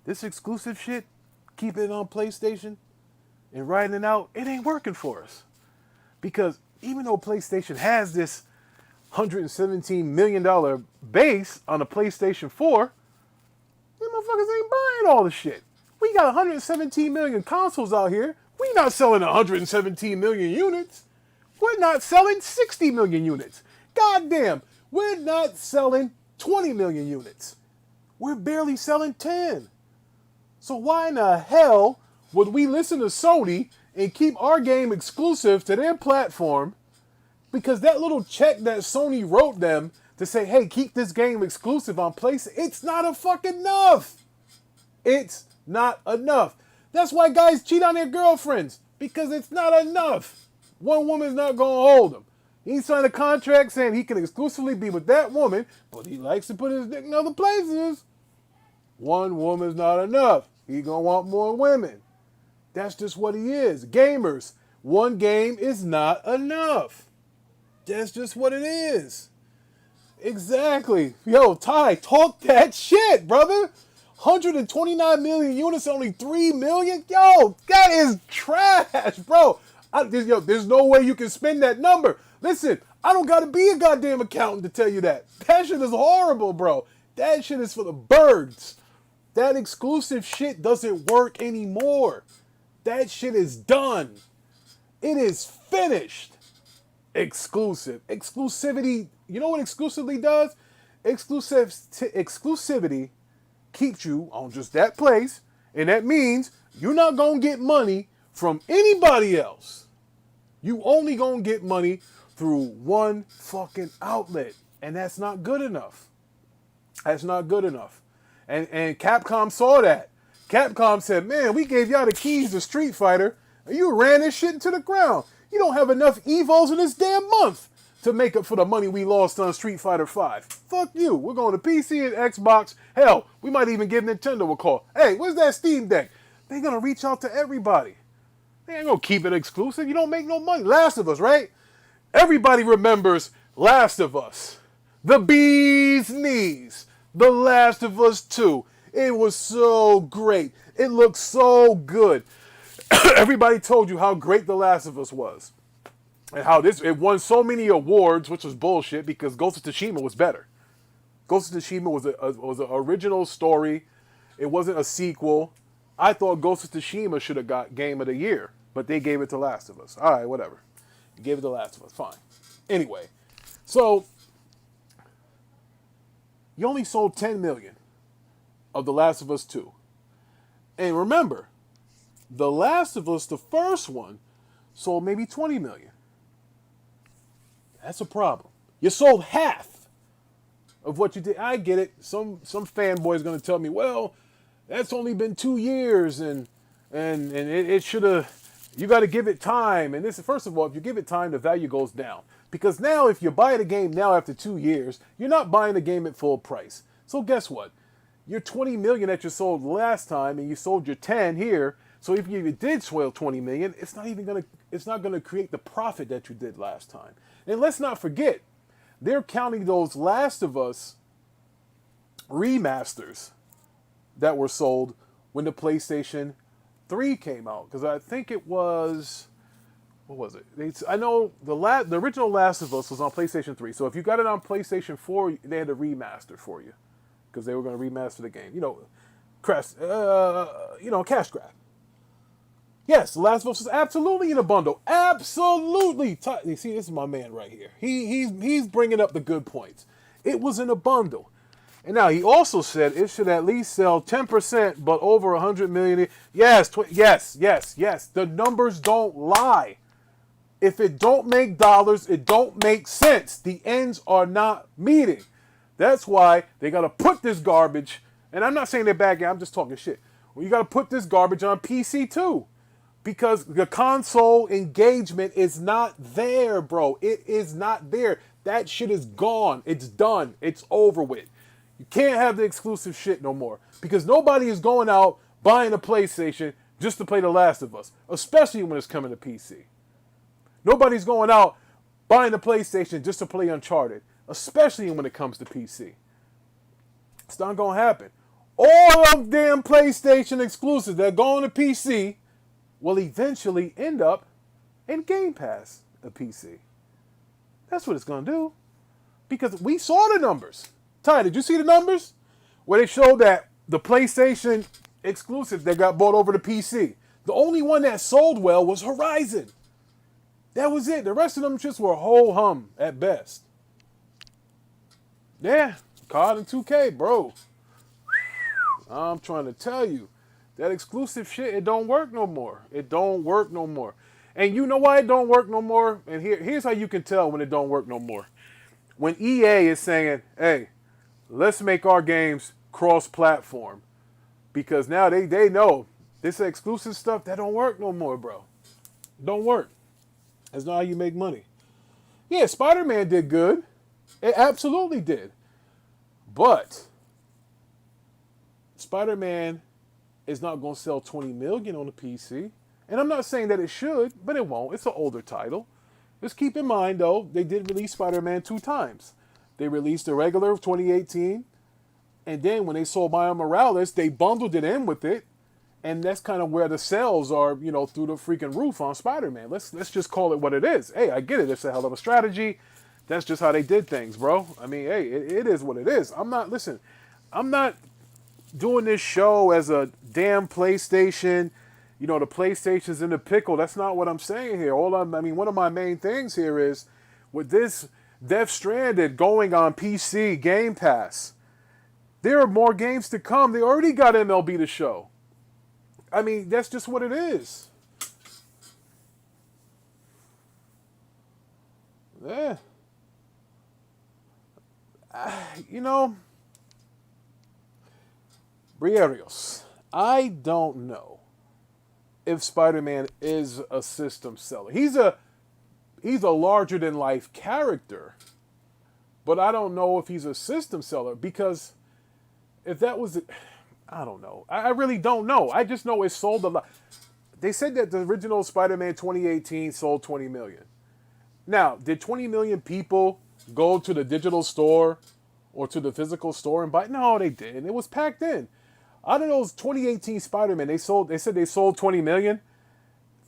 this exclusive shit, keeping it on PlayStation and riding it out, it ain't working for us. Because even though PlayStation has this $117 million base on a PlayStation 4, these motherfuckers ain't buying all the shit. We got 117 million consoles out here. We not selling 117 million units. We're not selling 60 million units. Goddamn, we're not selling 20 million units. We're barely selling 10. So why in the hell would we listen to Sony and keep our game exclusive to their platform? Because that little check that Sony wrote them to say, hey, keep this game exclusive on PlayStation, it's not a fucking enough. It's not enough. That's why guys cheat on their girlfriends, because it's not enough. One woman's not going to hold him. He signed a contract saying he can exclusively be with that woman, but he likes to put his dick in other places. One woman's not enough. He going to want more women. That's just what he is. Gamers, one game is not enough. That's just what it is. Exactly. Yo, Ty, talk that shit, brother. 129 million units, only 3 million? Yo, that is trash, bro. There's no way you can spend that number. Listen, I don't got to be a goddamn accountant to tell you that. That shit is horrible, bro. That shit is for the birds. That exclusive shit doesn't work anymore. That shit is done. It is finished. Exclusive. Exclusivity. You know what exclusively does? Exclusivity keeps you on just that place, and that means you're not going to get money from anybody else. You only going to get money through one fucking outlet, and that's not good enough. That's not good enough. And Capcom saw that. Capcom said, man, we gave y'all the keys to Street Fighter, and you ran this shit into the ground. You don't have enough Evos in this damn month to make up for the money we lost on Street Fighter V. Fuck you. We're going to PC and Xbox. Hell, we might even give Nintendo a call. Hey, where's that Steam Deck? They're going to reach out to everybody. They ain't going to keep it exclusive. You don't make no money. Last of Us, right? Everybody remembers Last of Us. The bee's knees. The Last of Us 2. It was so great. It looked so good. Everybody told you how great The Last of Us was. And how it won so many awards, which was bullshit because Ghost of Tsushima was better. Ghost of Tsushima was an original story. It wasn't a sequel. I thought Ghost of Tsushima should have got Game of the Year, but they gave it to Last of Us. All right, whatever. You gave it to Last of Us. Fine. Anyway, so you only sold 10 million of The Last of Us 2. And remember, The Last of Us, the first one, sold maybe 20 million. That's a problem. You sold half of what you did. I get it. Some fanboy's going to tell me, well, that's only been 2 years and it should have You got to give it time. And this, first of all, if you give it time, the value goes down. Because now, if you buy the game now after 2 years, you're not buying the game at full price. So guess what? Your 20 million that you sold last time, and you sold your 10 here. So if you did swell 20 million, it's not gonna create the profit that you did last time. And let's not forget, they're counting those Last of Us remasters that were sold when the PlayStation 3 came out. Because I think it was, what was it? I know the original Last of Us was on PlayStation 3. So if you got it on PlayStation 4, they had a remaster for you because they were going to remaster the game. Cash grab. Yes, The Last of Us was absolutely in a bundle. Absolutely. You see, this is my man right here. He's bringing up the good points. It was in a bundle. And now he also said it should at least sell 10%, but over 100 million. Yes, yes. The numbers don't lie. If it don't make dollars, it don't make sense. The ends are not meeting. That's why they got to put this garbage, and I'm not saying they're bad, I'm just talking shit. Well, you got to put this garbage on PC too. Because the console engagement is not there, bro. It is not there. That shit is gone. It's done. It's over with. You can't have the exclusive shit no more. Because nobody is going out buying a PlayStation just to play The Last of Us. Especially when it's coming to PC. Nobody's going out buying a PlayStation just to play Uncharted. Especially when it comes to PC. It's not going to happen. All of damn PlayStation exclusives that go on to PC will eventually end up in Game Pass of PC. That's what it's going to do. Because we saw the numbers. Ty, did you see the numbers? Where they showed that the PlayStation exclusives that got bought over to PC, the only one that sold well was Horizon. That was it. The rest of them just were ho-hum at best. Yeah, COD and 2K, bro. I'm trying to tell you. That exclusive shit, it don't work no more. It don't work no more. And you know why it don't work no more? And here's how you can tell when it don't work no more. When EA is saying, hey, let's make our games cross-platform. Because now they know this exclusive stuff, that don't work no more, bro. Don't work. That's not how you make money. Yeah, Spider-Man did good. It absolutely did. But Spider-Man is not going to sell 20 million on the PC. And I'm not saying that it should, but it won't. It's an older title. Just keep in mind, though, they did release Spider-Man 2 times. They released the regular 2018, and then when they sold Miles Morales, they bundled it in with it, and that's kind of where the sales are, through the freaking roof on Spider-Man. Let's just call it what it is. Hey, I get it. It's a hell of a strategy. That's just how they did things, bro. I mean, hey, it is what it is. I'm not doing this show as a damn PlayStation, the PlayStation's in the pickle. That's not what I'm saying here. One of my main things here is with this Death Stranded going on PC Game Pass, there are more games to come. They already got MLB The Show. I mean, that's just what it is. Yeah. Brierios, I don't know if Spider-Man is a system seller. He's a larger than life character, but I don't know if he's a system seller because if that was it, I don't know. I really don't know. I just know it sold a lot. They said that the original Spider-Man 2018 sold 20 million. Now, did 20 million people go to the digital store or to the physical store and buy? No, they didn't. It was packed in. Out of those 2018 Spider-Man, they said they sold 20 million.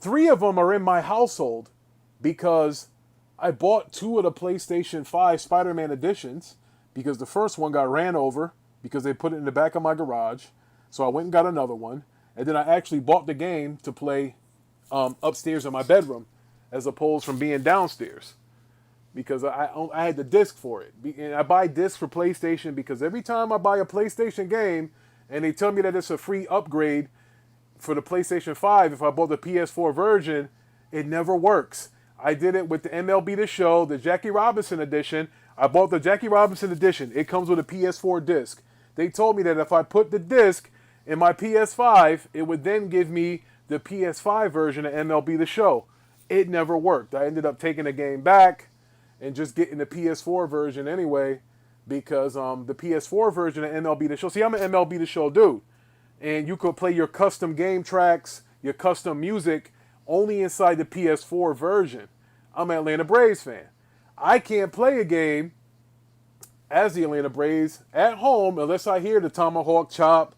3 of them are in my household because I bought 2 of the PlayStation 5 Spider-Man editions because the first one got ran over because they put it in the back of my garage. So I went and got another one. And then I actually bought the game to play upstairs in my bedroom as opposed from being downstairs because I had the disc for it. And I buy discs for PlayStation because every time I buy a PlayStation game, and they tell me that it's a free upgrade for the PlayStation 5 if I bought the PS4 version, it never works. I did it with the MLB The Show, the Jackie Robinson edition. I bought the Jackie Robinson edition. It comes with a PS4 disc. They told me that if I put the disc in my PS5, it would then give me the PS5 version of MLB The Show. It never worked. I ended up taking the game back and just getting the PS4 version anyway, because the PS4 version of MLB The Show. See, I'm an MLB The Show dude, and you could play your custom game tracks, your custom music only inside the PS4 version. I'm an Atlanta Braves fan. I can't play a game as the Atlanta Braves at home unless I hear the tomahawk chop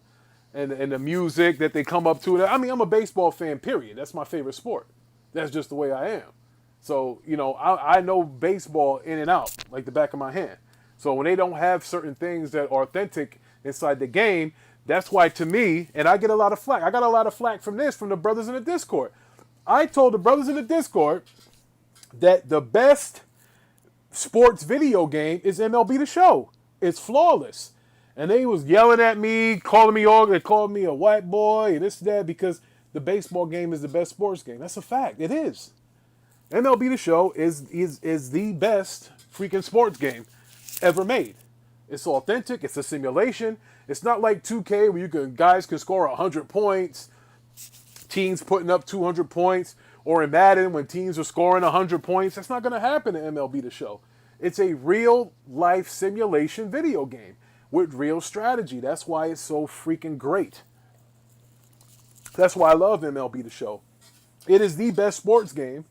and the music that they come up to. I mean, I'm a baseball fan, period. That's my favorite sport. That's just the way I am. So, you know, I know baseball in and out like the back of my hand. So when they don't have certain things that are authentic inside the game, that's why, to me, and I get a lot of flack. I got a lot of flack from the brothers in the Discord. I told the brothers in the Discord that the best sports video game is MLB The Show. It's flawless. And they was yelling at me, calling me all, they called me a white boy and this and that, because the baseball game is the best sports game. That's a fact. It is. MLB The Show is the best freaking sports game ever made. It's authentic. It's a simulation. It's not like 2K where guys can score 100 points, teams putting up 200 points, or in Madden when teams are scoring 100 points. That's not going to happen in MLB The Show. It's a real life simulation video game with real strategy. That's why it's so freaking great. That's why I love MLB The Show. It is the best sports game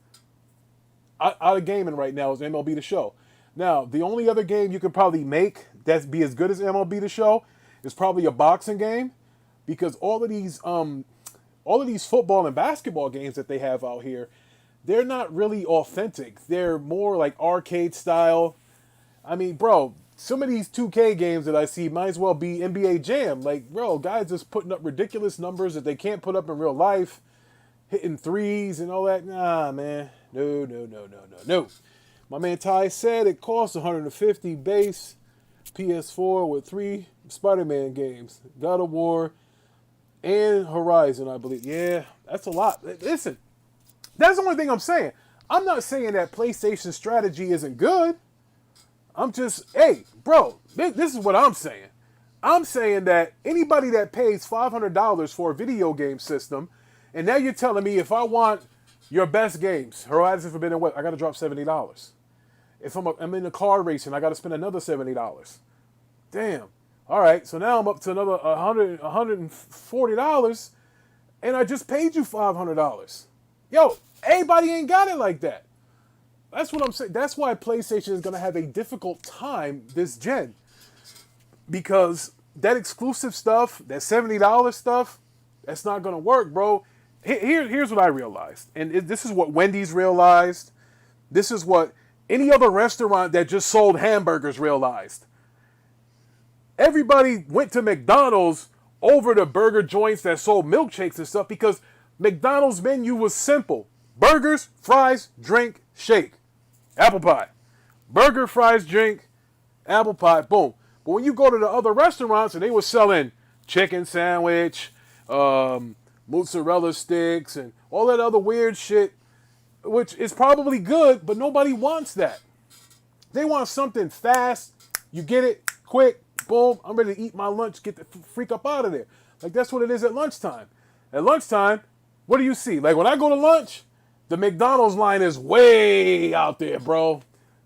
out of gaming right now is MLB The Show. Now, the only other game you could probably make that's be as good as MLB The Show is probably a boxing game, because all of these football and basketball games that they have out here, they're not really authentic. They're more like arcade style. I mean, bro, some of these 2K games that I see might as well be NBA Jam. Like, bro, guys just putting up ridiculous numbers that they can't put up in real life, hitting threes and all that. Nah, man. No. My man Ty said it costs $150 base PS4 with 3 Spider-Man games, God of War, and Horizon, I believe. Yeah, that's a lot. Listen, that's the only thing I'm saying. I'm not saying that PlayStation strategy isn't good. I'm just, hey, bro, this is what I'm saying. I'm saying that anybody that pays $500 for a video game system, and now you're telling me if I want your best games, Horizon Forbidden West, I got to drop $70. If I'm in a car racing, I got to spend another $70. Damn. All right, so now I'm up to another $140, and I just paid you $500. Yo, everybody ain't got it like that. That's what I'm saying. That's why PlayStation is going to have a difficult time this gen. Because that exclusive stuff, that $70 stuff, that's not going to work, bro. Here's what I realized. And this is what Wendy's realized. This is what any other restaurant that just sold hamburgers realized. Everybody went to McDonald's over the burger joints that sold milkshakes and stuff because McDonald's menu was simple. Burgers, fries, drink, shake. Apple pie. Burger, fries, drink, apple pie, boom. But when you go to the other restaurants and they were selling chicken sandwich, mozzarella sticks, and all that other weird shit, which is probably good, but nobody wants that. They want something fast. You get it, quick, boom. I'm ready to eat my lunch, get the freak up out of there. Like, that's what it is at lunchtime. At lunchtime, what do you see? Like, when I go to lunch, the McDonald's line is way out there, bro.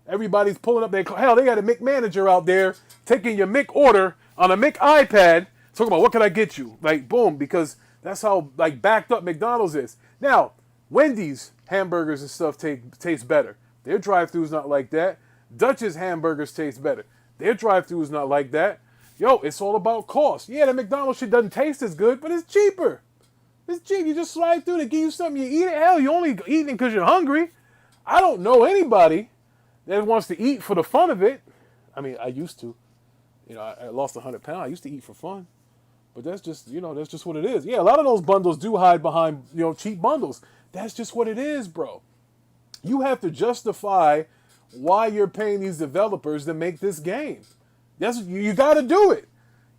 Everybody's pulling up their car. Hell, they got a McManager out there taking your Mc order on a Mc iPad, talking about what can I get you? Like, boom, because that's how, like, backed up McDonald's is. Now, Wendy's hamburgers and stuff taste better. Their drive-thru's not like that. Dutch's hamburgers taste better. Their drive-thru's not like that. Yo, it's all about cost. Yeah, the McDonald's shit doesn't taste as good, but it's cheaper. It's cheap. You just slide through, they give you something, you eat it. Hell, you only eating because you're hungry. I don't know anybody that wants to eat for the fun of it. I mean, I used to. You know, I lost 100 pounds. I used to eat for fun. But that's just, you know, that's just what it is. Yeah, a lot of those bundles do hide behind, you know, cheap bundles. That's just what it is, bro. You have to justify why you're paying these developers to make this game. You got to do it.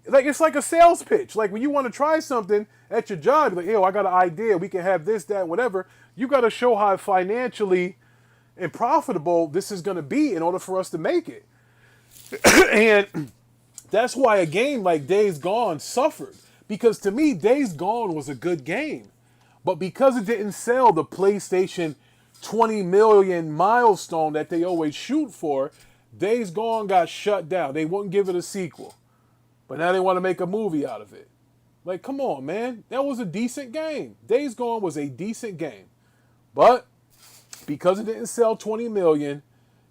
Like, it's like a sales pitch. Like, when you want to try something at your job, like, yo, I got an idea. We can have this, that, whatever. You got to show how financially and profitable this is going to be in order for us to make it. And that's why a game like Days Gone suffered. Because to me, Days Gone was a good game. But because it didn't sell the PlayStation 20 million milestone that they always shoot for, Days Gone got shut down. They wouldn't give it a sequel. But now they want to make a movie out of it. Like, come on, man. That was a decent game. Days Gone was a decent game. But because it didn't sell 20 million,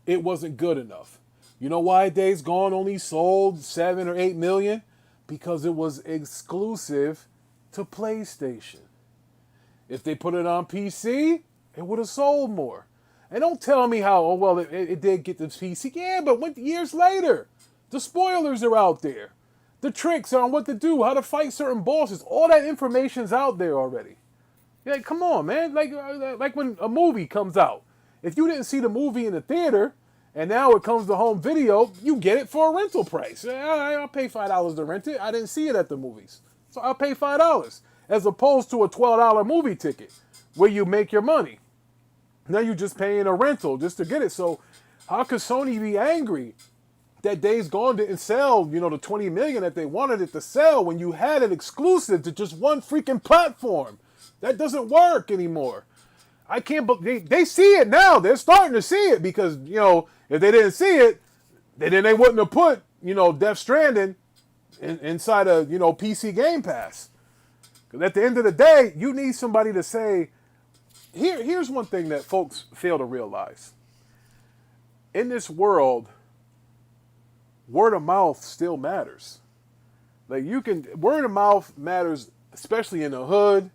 it wasn't good enough. You know why Days Gone only sold 7 or 8 million? Because it was exclusive to PlayStation. If they put it on PC, it would have sold more. And don't tell me how, oh, well, it did get the PC. Yeah, but years later, the spoilers are out there. The tricks on what to do, how to fight certain bosses. All that information's out there already. Yeah, come on, man. Like when a movie comes out. If you didn't see the movie in the theater, and now it comes to home video, you get it for a rental price. I'll pay $5 to rent it. I didn't see it at the movies. So I'll pay $5. As opposed to a $12 movie ticket where you make your money. Now you're just paying a rental just to get it. So how could Sony be angry that Days Gone didn't sell, the 20 million that they wanted it to sell when you had it exclusive to just one freaking platform? That doesn't work anymore. I can't believe they see it now. They're starting to see it because, if they didn't see it, then they wouldn't have put, Death Stranding inside of, PC Game Pass. Because at the end of the day, you need somebody to say, here's one thing that folks fail to realize. In this world, word of mouth still matters. Like word of mouth matters, especially in the hood,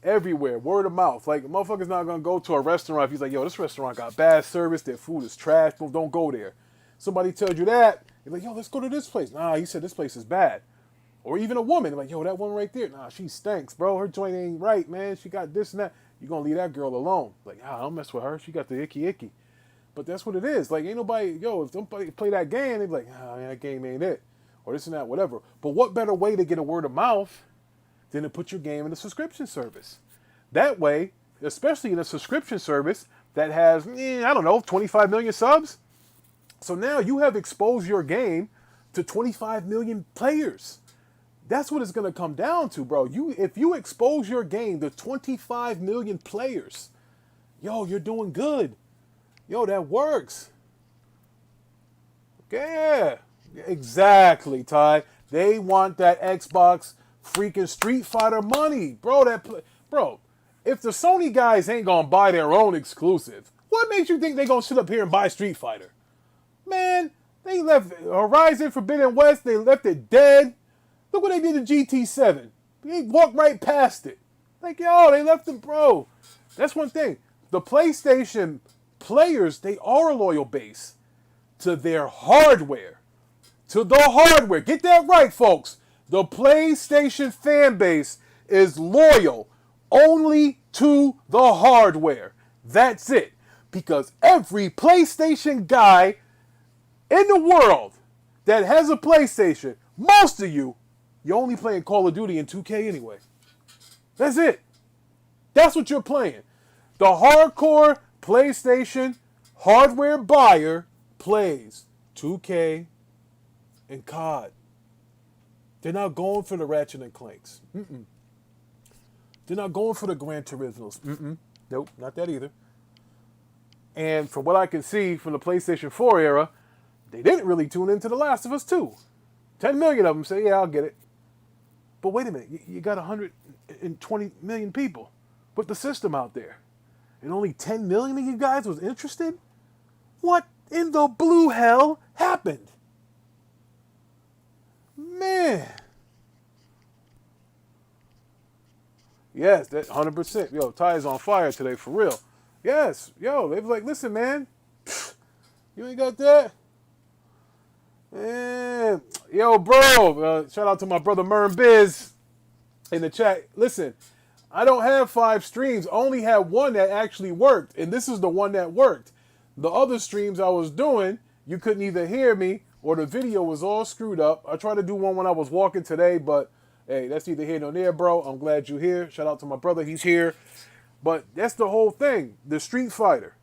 everywhere. Word of mouth. Like, a motherfucker's not going to go to a restaurant if he's like, yo, this restaurant got bad service, their food is trash, don't go there. Somebody tells you that, you're like, yo, let's go to this place. Nah, he said this place is bad. Or even a woman, like, yo, that one right there, nah, she stinks, bro. Her joint ain't right, man. She got this and that. You're going to leave that girl alone. Like, don't mess with her. She got the icky. But that's what it is. Like, ain't nobody, if somebody play that game, they be like, man, that game ain't it. Or this and that, whatever. But what better way to get a word of mouth than to put your game in a subscription service? That way, especially in a subscription service that has, 25 million subs. So now you have exposed your game to 25 million players. That's what it's going to come down to, bro. If you expose your game to 25 million players, you're doing good. That works. Yeah, exactly, Ty. They want that Xbox freaking Street Fighter money, bro. Bro, if the Sony guys ain't gonna buy their own exclusive, what makes you think they gonna sit up here and buy Street Fighter? Man, they left Horizon Forbidden West. They left it dead. Look what they did to GT7. They walked right past it. Like, they left it, bro. That's one thing. The PlayStation players, they are a loyal base to their hardware. To the hardware. Get that right, folks. The PlayStation fan base is loyal only to the hardware. That's it. Because every PlayStation guy in the world that has a PlayStation, most of you're only playing Call of Duty and 2K anyway. That's it. That's what you're playing. The hardcore PlayStation hardware buyer plays 2K and COD. They're not going for the Ratchet and Clanks. They're not going for the Gran Turismos. Nope, not that either. And from what I can see from the PlayStation 4 era, they didn't really tune into The Last of Us 2. 10 million of them say, yeah, I'll get it. But wait a minute, you got 120 million people with the system out there. And only 10 million of you guys was interested? What in the blue hell happened? Man. Yes, that 100%. Yo, Ty is on fire today, for real. Yes, they was like, listen, man, you ain't got that? Man. Yo, bro, shout out to my brother Mern Biz in the chat. Listen, I don't have 5 streams. I only had one that actually worked, and this is the one that worked. The other streams I was doing, you couldn't either hear me or the video was all screwed up. I tried to do one when I was walking today, but hey, that's neither here nor there, bro. I'm glad you're here. Shout out to my brother. He's here. But that's the whole thing. The Street Fighter.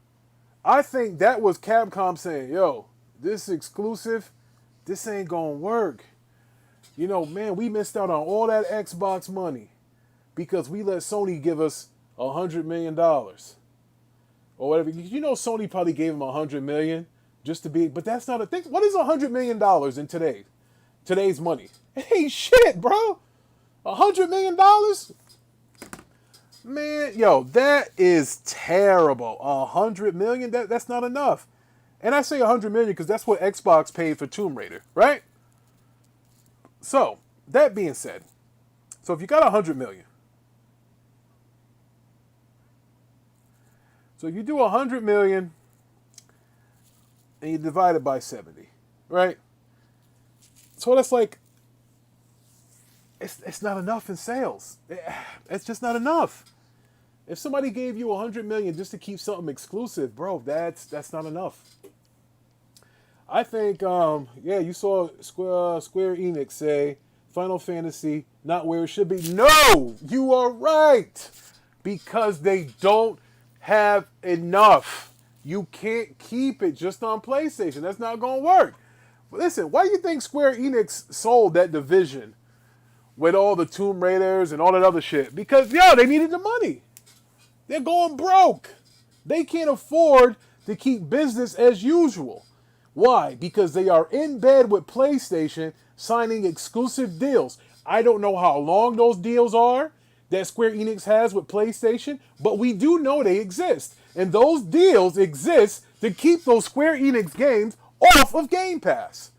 I think that was Capcom saying, yo, this exclusive, this ain't gonna work. Man, we missed out on all that Xbox money. because we let Sony give us $100 million or whatever. You know, Sony probably gave him $100 million just to be, but that's not a thing. What is $100 million in today's money? It ain't shit, bro. $100 million? Man, yo, that is terrible. $100 million? That's not enough. And I say $100 million because that's what Xbox paid for Tomb Raider, right? So, that being said, so if you got $100 million, so if you do $100 million and you divide it by 70, right? So that's like, it's not enough in sales. It's just not enough. If somebody gave you $100 million just to keep something exclusive, bro, that's not enough. I think, you saw Square Enix say Final Fantasy not where it should be. No, you are right, because they don't have enough. You can't keep it just on PlayStation. That's not gonna work. But listen, why do you think Square Enix sold that division with all the Tomb Raiders and all that other shit? Because, they needed the money. They're going broke. They can't afford to keep business as usual. Why? Because they are in bed with PlayStation signing exclusive deals. I don't know how long those deals are that Square Enix has with PlayStation, but we do know they exist. And those deals exist to keep those Square Enix games off of Game Pass.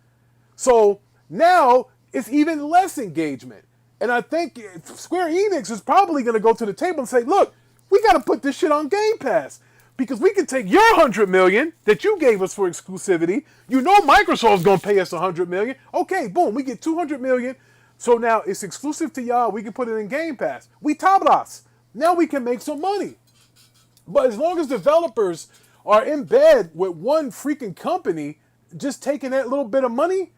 So now it's even less engagement. And I think Square Enix is probably going to go to the table and say, look, we got to put this shit on Game Pass. Because we can take your $100 million that you gave us for exclusivity. You know Microsoft's going to pay us $100 million. Okay, boom, we get $200 million. So now it's exclusive to y'all. We can put it in Game Pass. We tablas. Now we can make some money. But as long as developers are in bed with one freaking company just taking that little bit of money,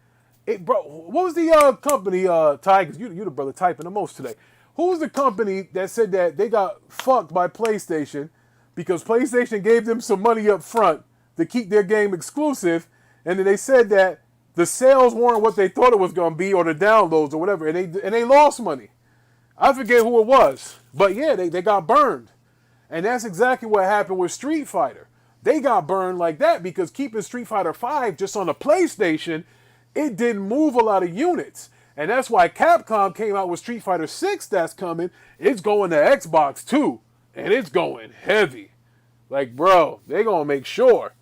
bro, what was the company, Ty? Because you the brother typing the most today. Who was the company that said that they got fucked by PlayStation because PlayStation gave them some money up front to keep their game exclusive, and then they said that the sales weren't what they thought it was going to be, or the downloads or whatever, and they lost money. I forget who it was, but yeah, they got burned. And that's exactly what happened with Street Fighter. They got burned like that because keeping Street Fighter V just on the PlayStation, it didn't move a lot of units. And that's why Capcom came out with Street Fighter 6 that's coming. It's going to Xbox too. And it's going heavy. Like, bro, they going to make sure.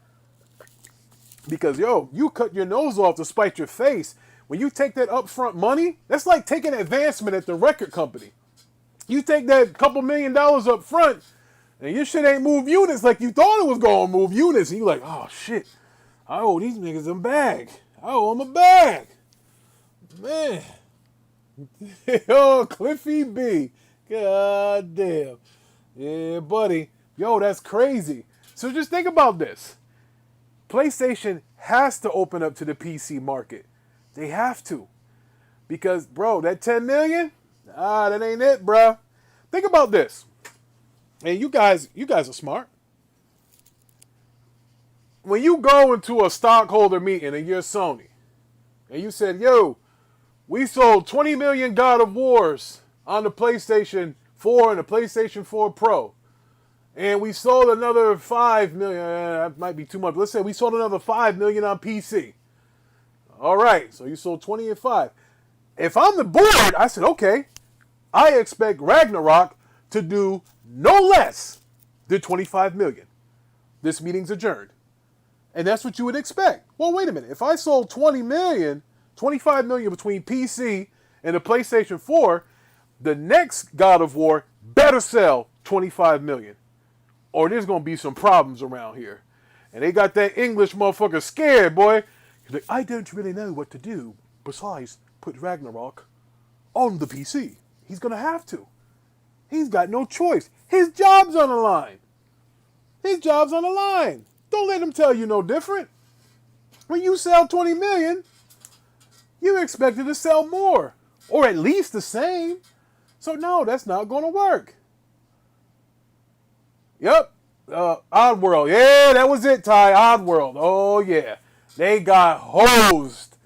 Because, you cut your nose off to spite your face. When you take that upfront money, that's like taking advancement at the record company. You take that couple $1 million up front, and your shit ain't move units like you thought it was going to move units. And you like, oh, shit. I owe these niggas a bag. I owe them a bag. Man. Cliffy B. God damn. Yeah, buddy. That's crazy. So just think about this. PlayStation has to open up to the PC market. They have to. Because, bro, that $10 million, that ain't it, bro. Think about this. And you guys are smart. When you go into a stockholder meeting and you're Sony, and you said, we sold 20 million God of Wars on the PlayStation 4 and the PlayStation 4 Pro. And we sold another 5 million. That might be too much. Let's say we sold another 5 million on PC. All right. So you sold 20 and 5. If I'm the board, I said, okay, I expect Ragnarok to do no less than 25 million. This meeting's adjourned. And that's what you would expect. Well, wait a minute. If I sold 20 million, 25 million between PC and the PlayStation 4, the next God of War better sell 25 million. Or there's going to be some problems around here. And they got that English motherfucker scared, boy. He's like, I don't really know what to do besides put Ragnarok on the PC. He's going to have to. He's got no choice. His job's on the line. His job's on the line. Don't let him tell you no different. When you sell 20 million, you expected to sell more. Or at least the same. So no, that's not going to work. Yep. Oddworld. Yeah, that was it, Ty. Oddworld. Oh, yeah. They got hosed.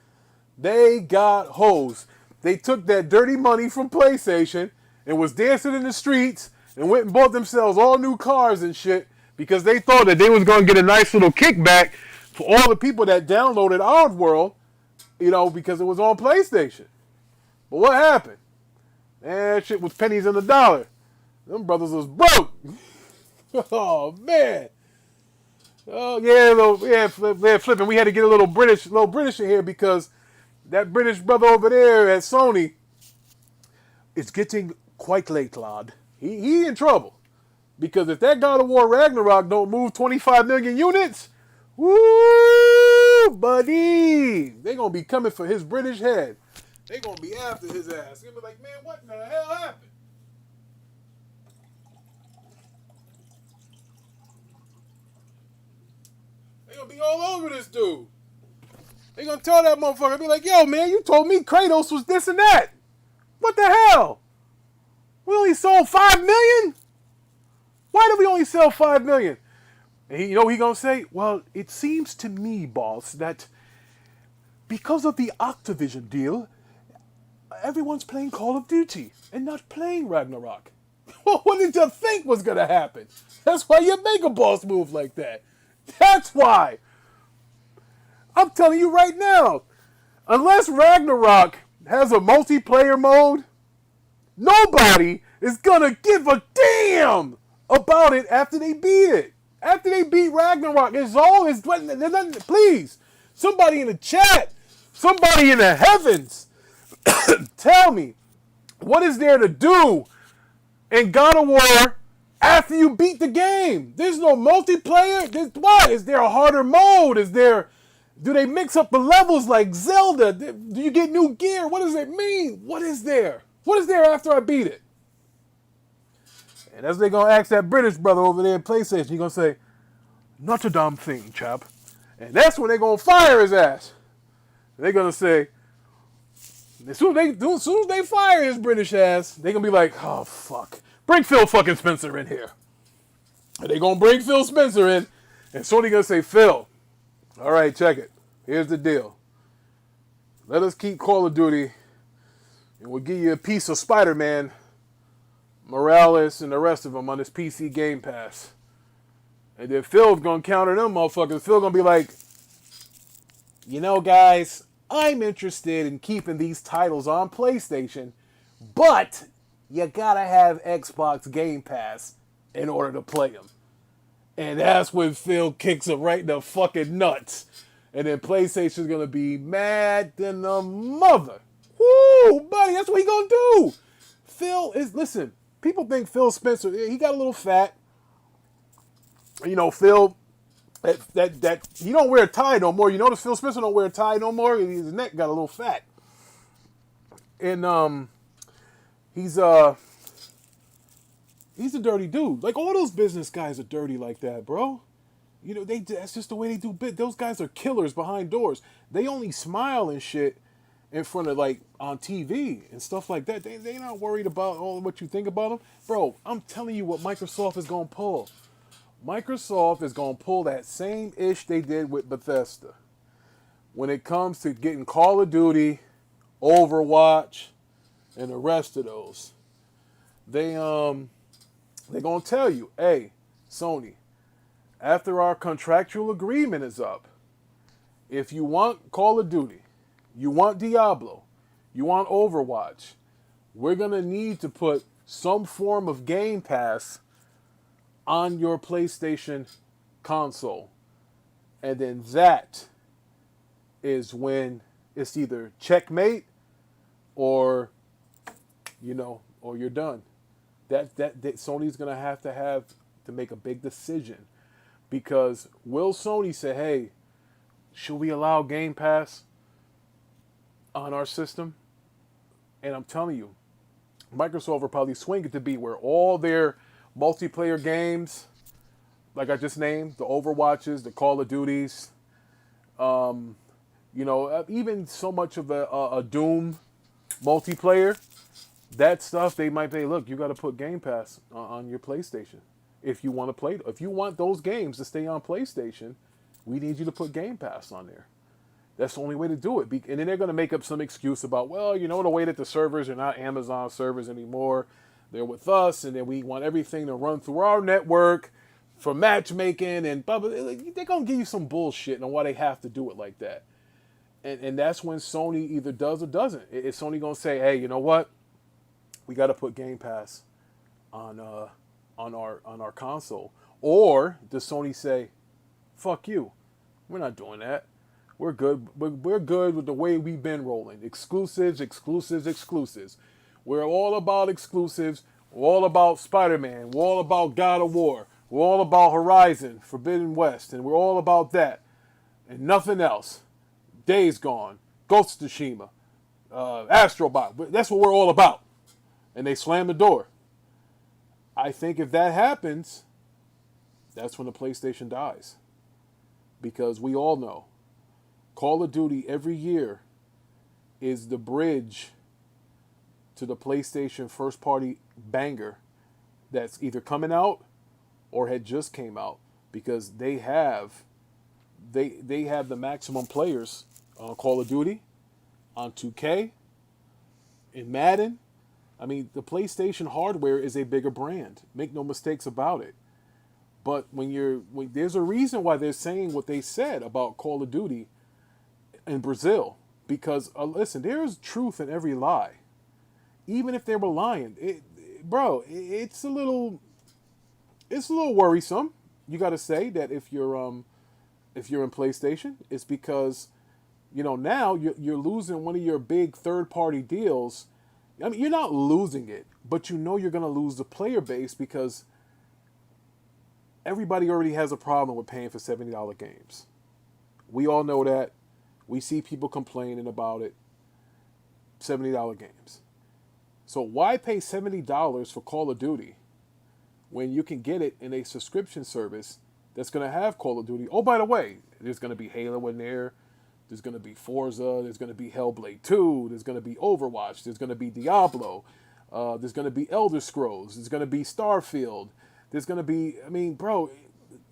They got hosed. They took that dirty money from PlayStation and was dancing in the streets and went and bought themselves all new cars and shit because they thought that they was going to get a nice little kickback for all the people that downloaded Oddworld, you know, because it was on PlayStation. But what happened? Man, shit was pennies in the dollar. Them brothers was broke. Oh, man. Oh, yeah, flipping. We had to get a little British in here because that British brother over there at Sony, it's getting quite late, lad. He in trouble. Because if that God of War Ragnarok don't move 25 million units, woo, buddy, they going to be coming for his British head. They going to be after his ass. They're going to be like, man, what in the hell happened? They going to be all over this dude. They going to tell that motherfucker, be like, yo, man, you told me Kratos was this and that. What the hell? We only sold 5 million? Why did we only sell 5 million? And you know what he gonna say? Well, it seems to me, boss, that because of the Activision deal, everyone's playing Call of Duty and not playing Ragnarok. What did you think was gonna happen? That's why you make a boss move like that. That's why. I'm telling you right now, unless Ragnarok has a multiplayer mode, nobody is gonna give a damn about it after they beat it. After they beat Ragnarok, please, somebody in the chat, somebody in the heavens, tell me, what is there to do in God of War after you beat the game? There's no multiplayer. What? Is there a harder mode? Do they mix up the levels like Zelda? Do you get new gear? What does it mean? What is there? What is there after I beat it? And as they gonna ask that British brother over there at PlayStation, he gonna say, not a damn thing, chap. And that's when they gonna fire his ass. They're gonna say, as soon as they fire his British ass, they gonna be like, oh fuck, bring Phil fucking Spencer in here. And they gonna bring Phil Spencer in, and Sony gonna say, Phil, all right, check it. Here's the deal. Let us keep Call of Duty, and we'll give you a piece of Spider-Man, Morales, and the rest of them on this PC Game Pass. And then Phil's gonna counter them motherfuckers. Phil gonna be like, you know, guys, I'm interested in keeping these titles on PlayStation, but you gotta have Xbox Game Pass in order to play them. And that's when Phil kicks him right in the fucking nuts. And then PlayStation's gonna be mad than the mother. Woo, buddy, that's what he gonna do. Listen, people think Phil Spencer, he got a little fat. You know, Phil, that he don't wear a tie no more. You notice Phil Spencer don't wear a tie no more. His neck got a little fat. And he's a dirty dude. Like, all those business guys are dirty like that, bro. You know, that's just the way they do bit. Those guys are killers behind doors. They only smile and shit in front of, like, on TV and stuff like that. They not worried about all what you think about them. Bro, I'm telling you what Microsoft is going to pull. Microsoft is going to pull that same ish they did with Bethesda. When it comes to getting Call of Duty, Overwatch, and the rest of those. They're going to tell you, hey, Sony, after our contractual agreement is up, if you want Call of Duty, you want Diablo, you want Overwatch, we're going to need to put some form of Game Pass on your PlayStation console. And then that is when it's either checkmate or, you know, or you're done. That Sony's going to have to make a big decision. Because will Sony say, hey, should we allow Game Pass on our system? And I'm telling you, Microsoft will probably swing it to be where all their multiplayer games, like I just named, the Overwatches, the Call of Duties, you know, even so much of a Doom multiplayer, that stuff they might say, look, you got to put Game Pass on your PlayStation. If you want to play, if you want those games to stay on PlayStation, we need you to put Game Pass on there. That's the only way to do it. And then they're going to make up some excuse about, well, you know, the way that the servers are not Amazon servers anymore. they're with us, and then we want everything to run through our network for matchmaking and blah, blah. They're going to give you some bullshit on why they have to do it like that. And that's when Sony either does or doesn't. Is Sony going to say, hey, you know what? We got to put Game Pass on our console. Or does Sony say, fuck you, we're not doing that. We're good. We're good with the way we've been rolling. Exclusives, exclusives, exclusives. We're all about exclusives. We're all about Spider-Man. We're all about God of War. We're all about Horizon, Forbidden West, and we're all about that. And nothing else. Days Gone, Ghost of Tsushima, Astrobot. That's what we're all about. And they slam the door. I think if that happens, that's when the PlayStation dies. Because we all know Call of Duty every year is the bridge to the PlayStation first party banger that's either coming out or had just came out, because they have the maximum players on Call of Duty, on 2K, in Madden. I mean, the PlayStation hardware is a bigger brand. Make no mistakes about it. But when there's a reason why they're saying what they said about Call of Duty in Brazil, because listen, there's truth in every lie. Even if they were lying, it's a little worrisome. You got to say that if you're in PlayStation, it's because now you're losing one of your big third-party deals. I mean, you're not losing it, but you're going to lose the player base because everybody already has a problem with paying for $70 games. We all know that. We see people complaining about it. $70 games. So why pay $70 for Call of Duty when you can get it in a subscription service that's going to have Call of Duty? Oh, by the way, there's going to be Halo in there. There's going to be Forza. There's going to be Hellblade 2. There's going to be Overwatch. There's going to be Diablo. There's going to be Elder Scrolls. There's going to be Starfield. There's going to be, I mean, bro,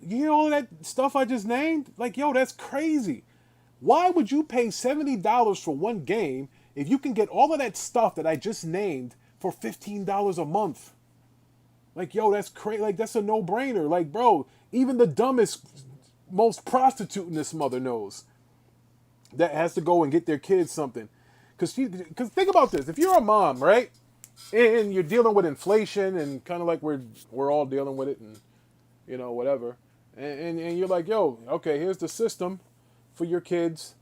you hear all of that stuff I just named? Like, yo, that's crazy. Why would you pay $70 for one game if you can get all of that stuff that I just named for $15 a month? Like, yo, that's crazy. Like, that's a no-brainer. Like, bro, even the dumbest, most prostitute in this mother knows that has to go and get their kids something. Because think about this. If you're a mom, right, and you're dealing with inflation and kind of like we're all dealing with it and, whatever, and you're like, yo, okay, here's the system for your kids.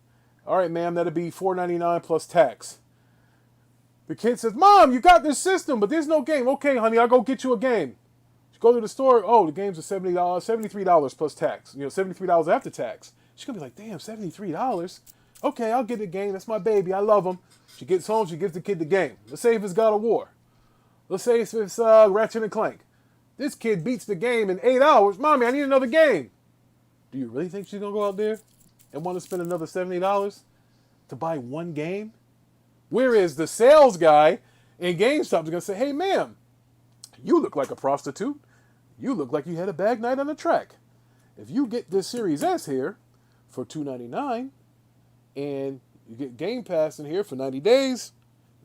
All right, ma'am, that'll be $4.99 plus tax. The kid says, Mom, you got this system, but there's no game. Okay, honey, I'll go get you a game. You go to the store. Oh, the games are $70, $73 plus tax. $73 after tax. She's going to be like, damn, $73? Okay, I'll get the game. That's my baby. I love him. She gets home. She gives the kid the game. Let's say if it's God of War. Let's say if it's Ratchet and Clank. This kid beats the game in 8 hours. Mommy, I need another game. Do you really think she's going to go out there and want to spend another $70 to buy one game? Whereas the sales guy in GameStop is going to say, hey, ma'am, you look like a prostitute. You look like you had a bag night on the track. If you get this Series S here for $299 and you get Game Pass in here for 90 days,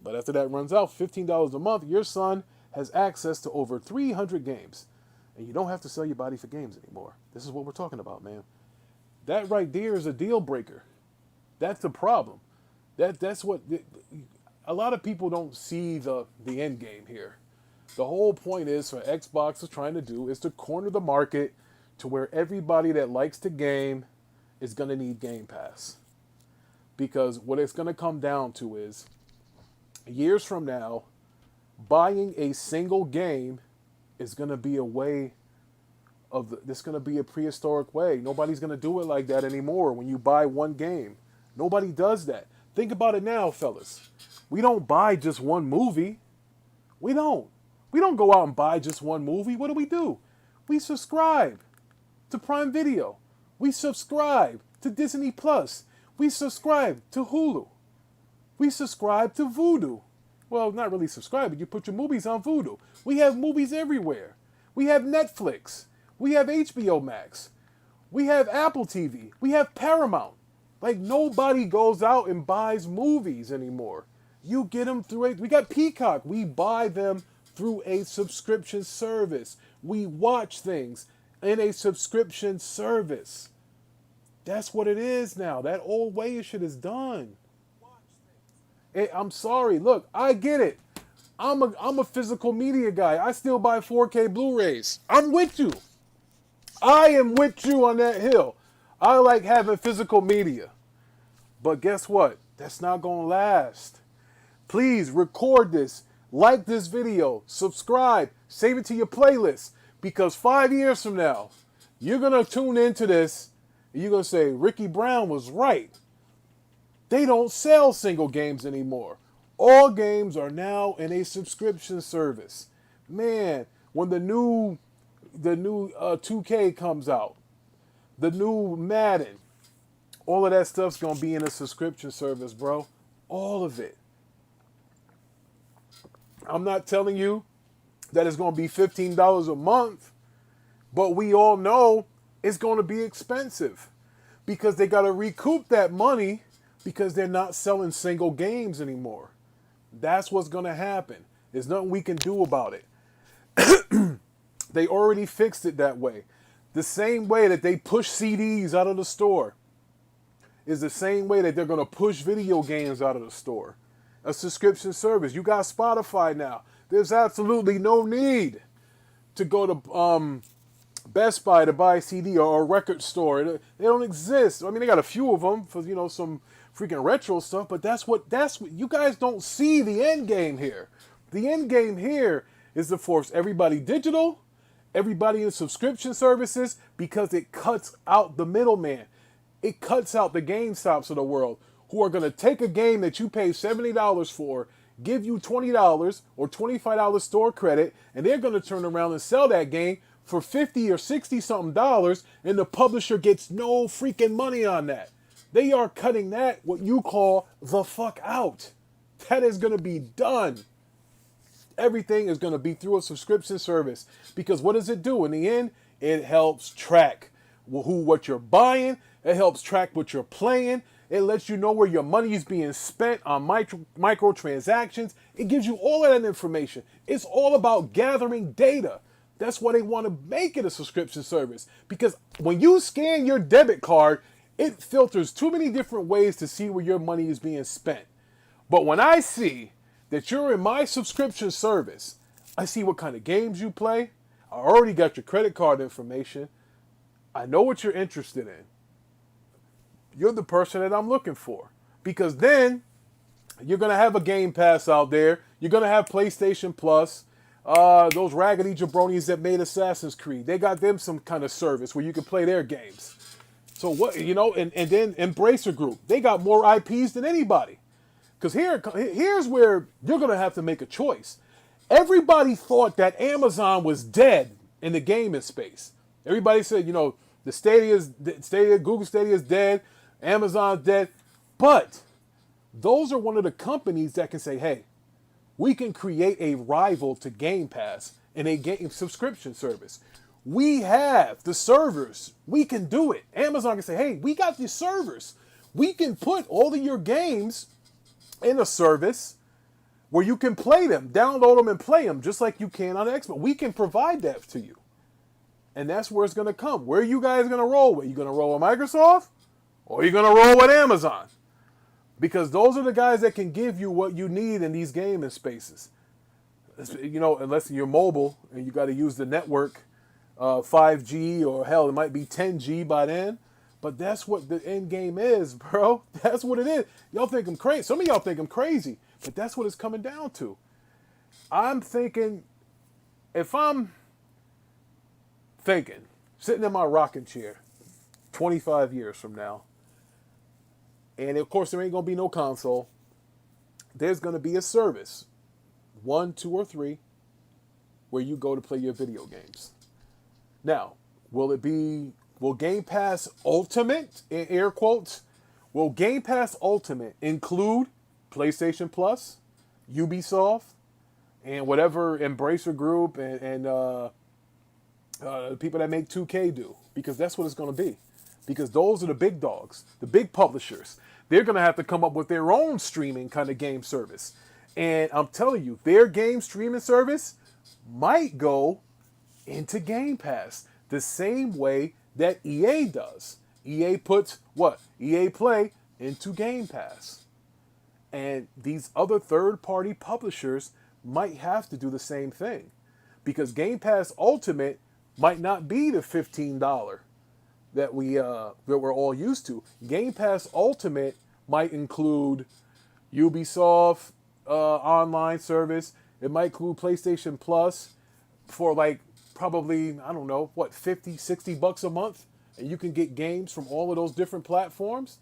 but after that runs out, $15 a month, your son has access to over 300 games. And you don't have to sell your body for games anymore. This is what we're talking about, man. That right there is a deal breaker. That's the problem. That's what a lot of people don't see the end game here. The whole point is for Xbox is trying to do is to corner the market to where everybody that likes to game is going to need Game Pass. Because what it's going to come down to is years from now, buying a single game is going to be a way of this going to be a prehistoric way. Nobody's going to do it like that anymore when you buy one game. Nobody does that. Think about it now, fellas. We don't buy just one movie. We don't. We don't go out and buy just one movie. What do? We subscribe to Prime Video. We subscribe to Disney Plus. We subscribe to Hulu. We subscribe to Vudu. Well, not really subscribe, but you put your movies on Vudu. We have movies everywhere. We have Netflix. We have HBO Max. We have Apple TV. We have Paramount. Like, nobody goes out and buys movies anymore. You get them through it. We got Peacock. We buy them through a subscription service. We watch things in a subscription service. That's what it is now. That old way of shit is done. I'm sorry. Look, I get it. I'm a physical media guy. I still buy 4K Blu-rays. I'm with you. I am with you on that hill. I like having physical media. But guess what? That's not going to last. Please record this. Like this video. Subscribe. Save it to your playlist. Because 5 years from now, you're going to tune into this and you're going to say, Ricky Brown was right. They don't sell single games anymore. All games are now in a subscription service. Man, when the new 2K comes out, the new Madden, all of that stuff's going to be in a subscription service, bro. All of it. I'm not telling you that it's going to be $15 a month, but we all know it's going to be expensive because they got to recoup that money because they're not selling single games anymore. That's what's going to happen. There's nothing we can do about it. They already fixed it that way. The same way that they push CDs out of the store is the same way that they're going to push video games out of the store. A subscription service. You got Spotify now. There's absolutely no need to go to Best Buy to buy a CD or a record store. They don't exist. I mean, they got a few of them for, some freaking retro stuff, but that's what you guys don't see the end game here. The end game here is to force everybody digital, everybody in subscription services, because it cuts out the middleman. It cuts out the GameStops of the world who are going to take a game that you pay $70 for, give you $20 or $25 store credit, and they're going to turn around and sell that game for $50 or $60 something dollars, and the publisher gets no freaking money on that. They are cutting that, what you call, the fuck out. That is going to be done. Everything is going to be through a subscription service. Because what does it do? In the end, it helps track what you're buying. It helps track what you're playing. It lets you know where your money is being spent on microtransactions. It gives you all of that information. It's all about gathering data. That's why they want to make it a subscription service. Because when you scan your debit card, it filters too many different ways to see where your money is being spent. But when I see that you're in my subscription service, I see what kind of games you play. I already got your credit card information. I know what you're interested in. You're the person that I'm looking for. Because then you're going to have a Game Pass out there. You're going to have PlayStation Plus. Those raggedy jabronis that made Assassin's Creed, they got them some kind of service where you can play their games. So what, and then Embracer Group, they got more IPs than anybody. Because here's where you're going to have to make a choice. Everybody thought that Amazon was dead in the gaming space. Everybody said, the Google Stadia is dead, Amazon's dead. But those are one of the companies that can say, hey, we can create a rival to Game Pass in a game subscription service. We have the servers. We can do it. Amazon can say, hey, we got the servers. We can put all of your games in a service where you can play them, download them and play them just like you can on Xbox. We can provide that to you. And that's where it's going to come. Where are you guys going to roll with? You going to roll with Microsoft or are you going to roll with Amazon? Because those are the guys that can give you what you need in these gaming spaces. Unless you're mobile and you got to use the network, 5G or hell, it might be 10G by then. But that's what the end game is, bro. That's what it is. Y'all think I'm crazy. Some of y'all think I'm crazy, but that's what it's coming down to. I'm thinking, sitting in my rocking chair 25 years from now, and of course there ain't going to be no console, there's going to be a service, 1, 2, or 3, where you go to play your video games. Now, will Game Pass Ultimate, in air quotes, will Game Pass Ultimate include PlayStation Plus, Ubisoft, and whatever Embracer Group and the people that make 2K do? Because that's what it's going to be. Because those are the big dogs, the big publishers. They're going to have to come up with their own streaming kind of game service. And I'm telling you, their game streaming service might go into Game Pass the same way that EA does. EA puts what? EA Play into Game Pass. And these other third-party publishers might have to do the same thing. Because Game Pass Ultimate might not be the $15 that we're all used to. Game Pass Ultimate might include Ubisoft online service. It might include PlayStation Plus for like probably, I don't know, what, 50, 60 bucks a month, and you can get games from all of those different platforms,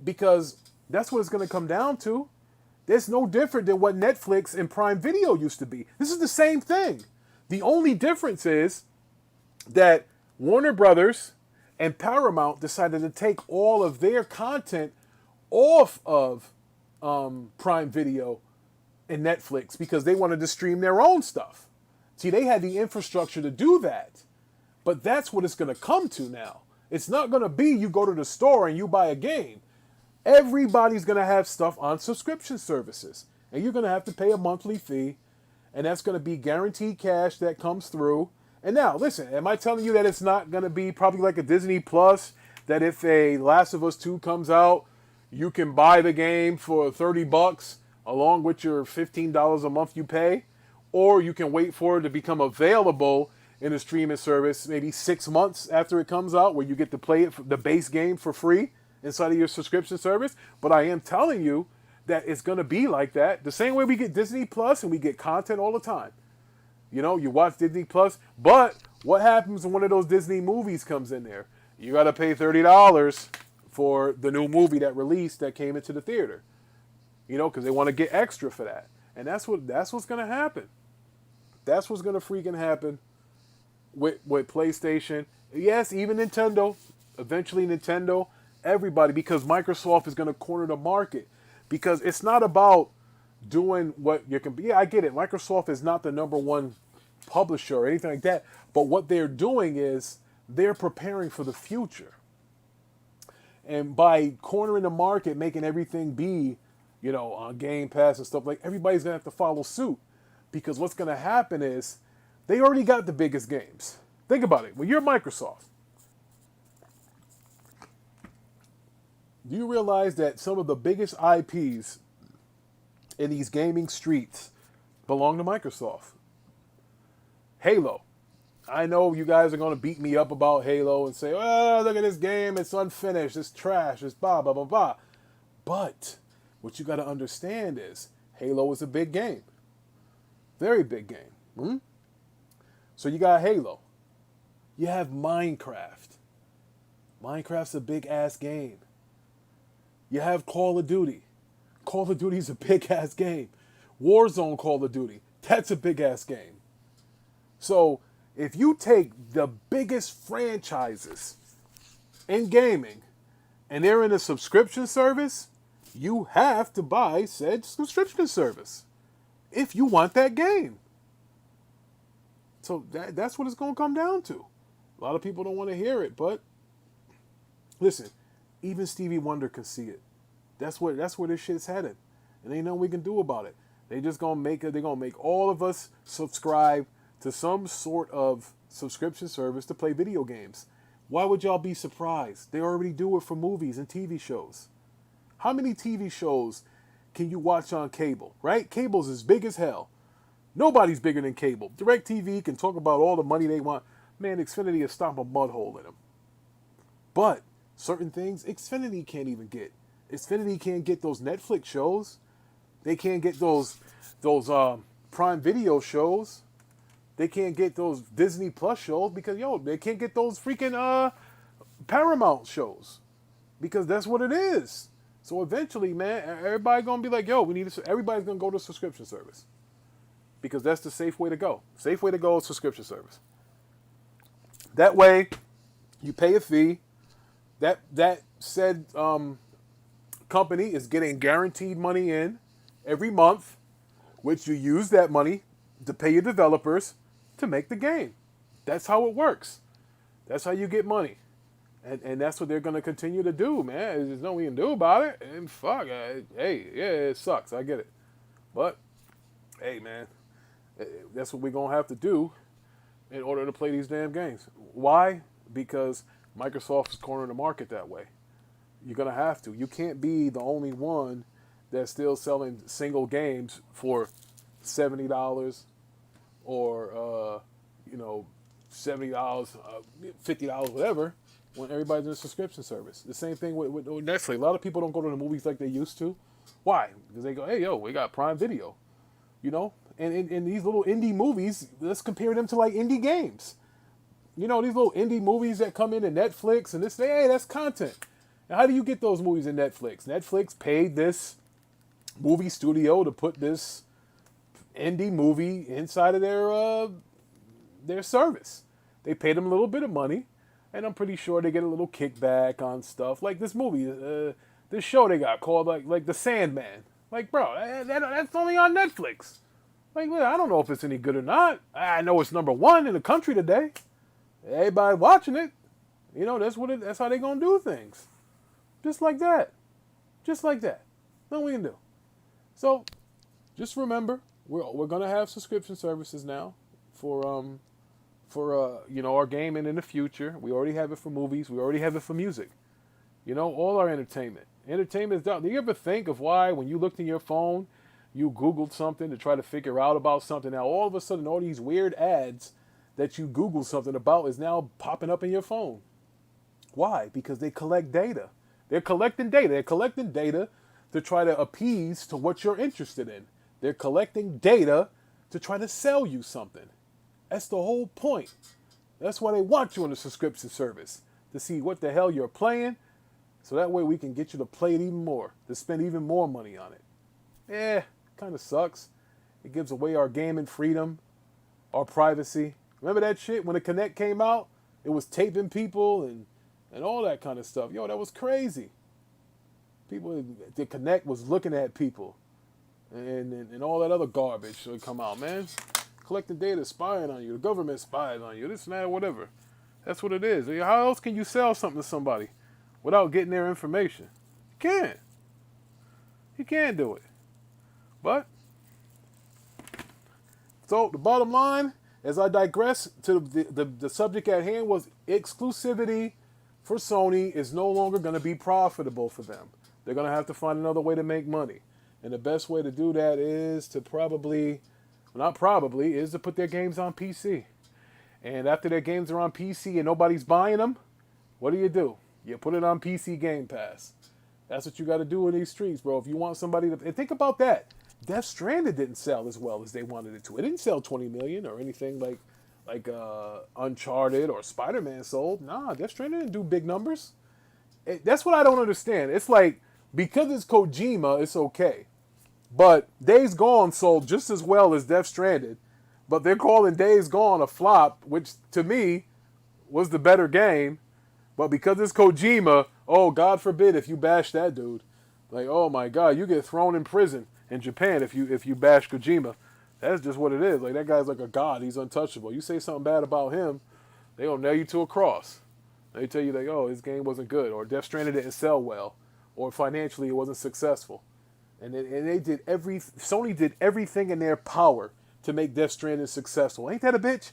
because that's what it's going to come down to. There's no different than what Netflix and Prime Video used to be. This is the same thing. The only difference is that Warner Brothers and Paramount decided to take all of their content off of Prime Video and Netflix because they wanted to stream their own stuff. See, they had the infrastructure to do that. But that's what it's going to come to now. It's not going to be you go to the store and you buy a game. Everybody's going to have stuff on subscription services. And you're going to have to pay a monthly fee. And that's going to be guaranteed cash that comes through. And now, listen, am I telling you that it's not going to be probably like a Disney Plus, that if a Last of Us 2 comes out, you can buy the game for 30 bucks along with your $15 a month you pay? Or you can wait for it to become available in a streaming service maybe 6 months after it comes out, where you get to play it, the base game, for free inside of your subscription service. But I am telling you that it's going to be like that. The same way we get Disney Plus and we get content all the time. You know, you watch Disney Plus, but what happens when one of those Disney movies comes in there? You got to pay $30 for the new movie that released that came into the theater. You know, because they want to get extra for that. And that's what's going to happen. That's what's going to freaking happen with PlayStation. Yes, even Nintendo. Eventually Nintendo. Everybody. Because Microsoft is going to corner the market. Because it's not about doing what you can be. Yeah, I get it. Microsoft is not the number one publisher or anything like that. But what they're doing is they're preparing for the future. And by cornering the market, making everything be, you know, on Game Pass and stuff, like, everybody's going to have to follow suit. Because what's going to happen is they already got the biggest games. Think about it. When you're Microsoft, do you realize that some of the biggest IPs in these gaming streets belong to Microsoft? Halo. I know you guys are going to beat me up about Halo and say, oh, look at this game. It's unfinished. It's trash. It's blah, blah, blah, blah. But what you got to understand is Halo is a big game. Very big game. So you got Halo. You have Minecraft. Minecraft's a big ass game. You have Call of Duty. Call of Duty's a big ass game. Warzone Call of Duty. That's a big ass game. So if you take the biggest franchises in gaming and they're in a subscription service, you have to buy said subscription service if you want that game. So that's what it's going to come down to. A lot of people don't want to hear it, but listen, even Stevie Wonder can see it. That's where this shit's headed. And ain't nothing we can do about it. They're gonna make all of us subscribe to some sort of subscription service to play video games. Why would y'all be surprised? They already do it for movies and TV shows. How many TV shows can you watch on cable, right? Cable's as big as hell. Nobody's bigger than cable. DirecTV can talk about all the money they want. Man, Xfinity will stomp a mud hole in them. But certain things, Xfinity can't even get. Xfinity can't get those Netflix shows. They can't get those Prime Video shows. They can't get those Disney Plus shows because, they can't get those freaking Paramount shows. Because that's what it is. So eventually, man, everybody going to be like, everybody's going to go to subscription service. Because that's the safe way to go. Safe way to go is subscription service. That way, you pay a fee. That said company is getting guaranteed money in every month, which you use that money to pay your developers to make the game. That's how it works. That's how you get money. And that's what they're going to continue to do, man. There's nothing we can do about it. And fuck, it sucks. I get it. But, hey, man, That's what we're going to have to do in order to play these damn games. Why? Because Microsoft is cornering the market that way. You're going to have to. You can't be the only one that's still selling single games for $70 or, $70, $50, whatever, when everybody's in a subscription service. The same thing with Netflix. A lot of people don't go to the movies like they used to. Why? Because they go, hey, yo, we got Prime Video. And in these little indie movies, let's compare them to like indie games. These little indie movies that come into Netflix and this, hey, that's content. Now, how do you get those movies in Netflix? Netflix paid this movie studio to put this indie movie inside of their service. They paid them a little bit of money, and I'm pretty sure they get a little kickback on stuff like this movie, this show they got called like The Sandman. Like, bro, that's only on Netflix. Like, well, I don't know if it's any good or not. I know it's #1 in the country today. Everybody watching it. That's how they gonna do things. Just like that. Just like that. Nothing we can do. So, just remember, we're gonna have subscription services now for our gaming in the future. We already have it for movies. We already have it for music. All our entertainment. Entertainment is down. Do you ever think of why when you looked in your phone, you Googled something to try to figure out about something. Now, all of a sudden, all these weird ads that you Googled something about is now popping up in your phone. Why? Because they collect data. They're collecting data. They're collecting data to try to appease to what you're interested in. They're collecting data to try to sell you something. That's the whole point. That's why they want you on the subscription service, to see what the hell you're playing, so that way we can get you to play it even more, to spend even more money on it. Kind of sucks. It gives away our gaming freedom, our privacy. Remember that shit when the Kinect came out? It was taping people and all that kind of stuff. Yo, that was crazy. The Kinect was looking at people and all that other garbage would come out, man. Collecting data, spying on you. The government spies on you. This and that, whatever. That's what it is. How else can you sell something to somebody without getting their information? You can't. You can't do it. But, so the bottom line, as I digress to the subject at hand, was exclusivity for Sony is no longer going to be profitable for them. They're going to have to find another way to make money. And the best way to do that is to is to put their games on PC. And after their games are on PC and nobody's buying them, what do? You put it on PC Game Pass. That's what you got to do in these streets, bro. If you want somebody to... And think about that. Death Stranded didn't sell as well as they wanted it to. It didn't sell 20 million or anything like Uncharted or Spider-Man sold. Nah, Death Stranded didn't do big numbers. That's what I don't understand. It's like, because it's Kojima, it's okay. But Days Gone sold just as well as Death Stranded. But they're calling Days Gone a flop, which to me was the better game. But because it's Kojima, oh, God forbid if you bash that dude. Like, oh my God, you get thrown in prison in Japan if you bash Kojima. That's just what it is. Like, that guy's like a god. He's untouchable. You say something bad about him, they gonna nail you to a cross. They tell you like, oh, his game wasn't good, or Death Stranding didn't sell well, or financially it wasn't successful. And Sony did everything in their power to make Death Stranding successful. Ain't that a bitch?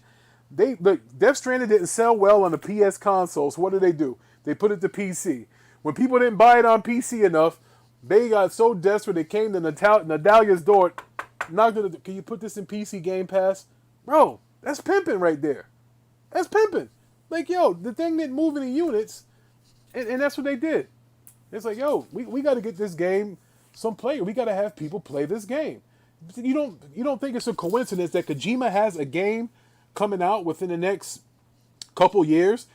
Death Stranding didn't sell well on the PS consoles. What do? They put it to PC. When people didn't buy it on PC enough, they got so desperate they came to Nadalia's door, knocked on the, can you put this in PC Game Pass? Bro, that's pimping right there. That's pimping. Like, yo, the thing didn't move any units, and that's what they did. It's like, yo, we got to get this game some player. We got to have people play this game. You don't think it's a coincidence that Kojima has a game coming out within the next couple years,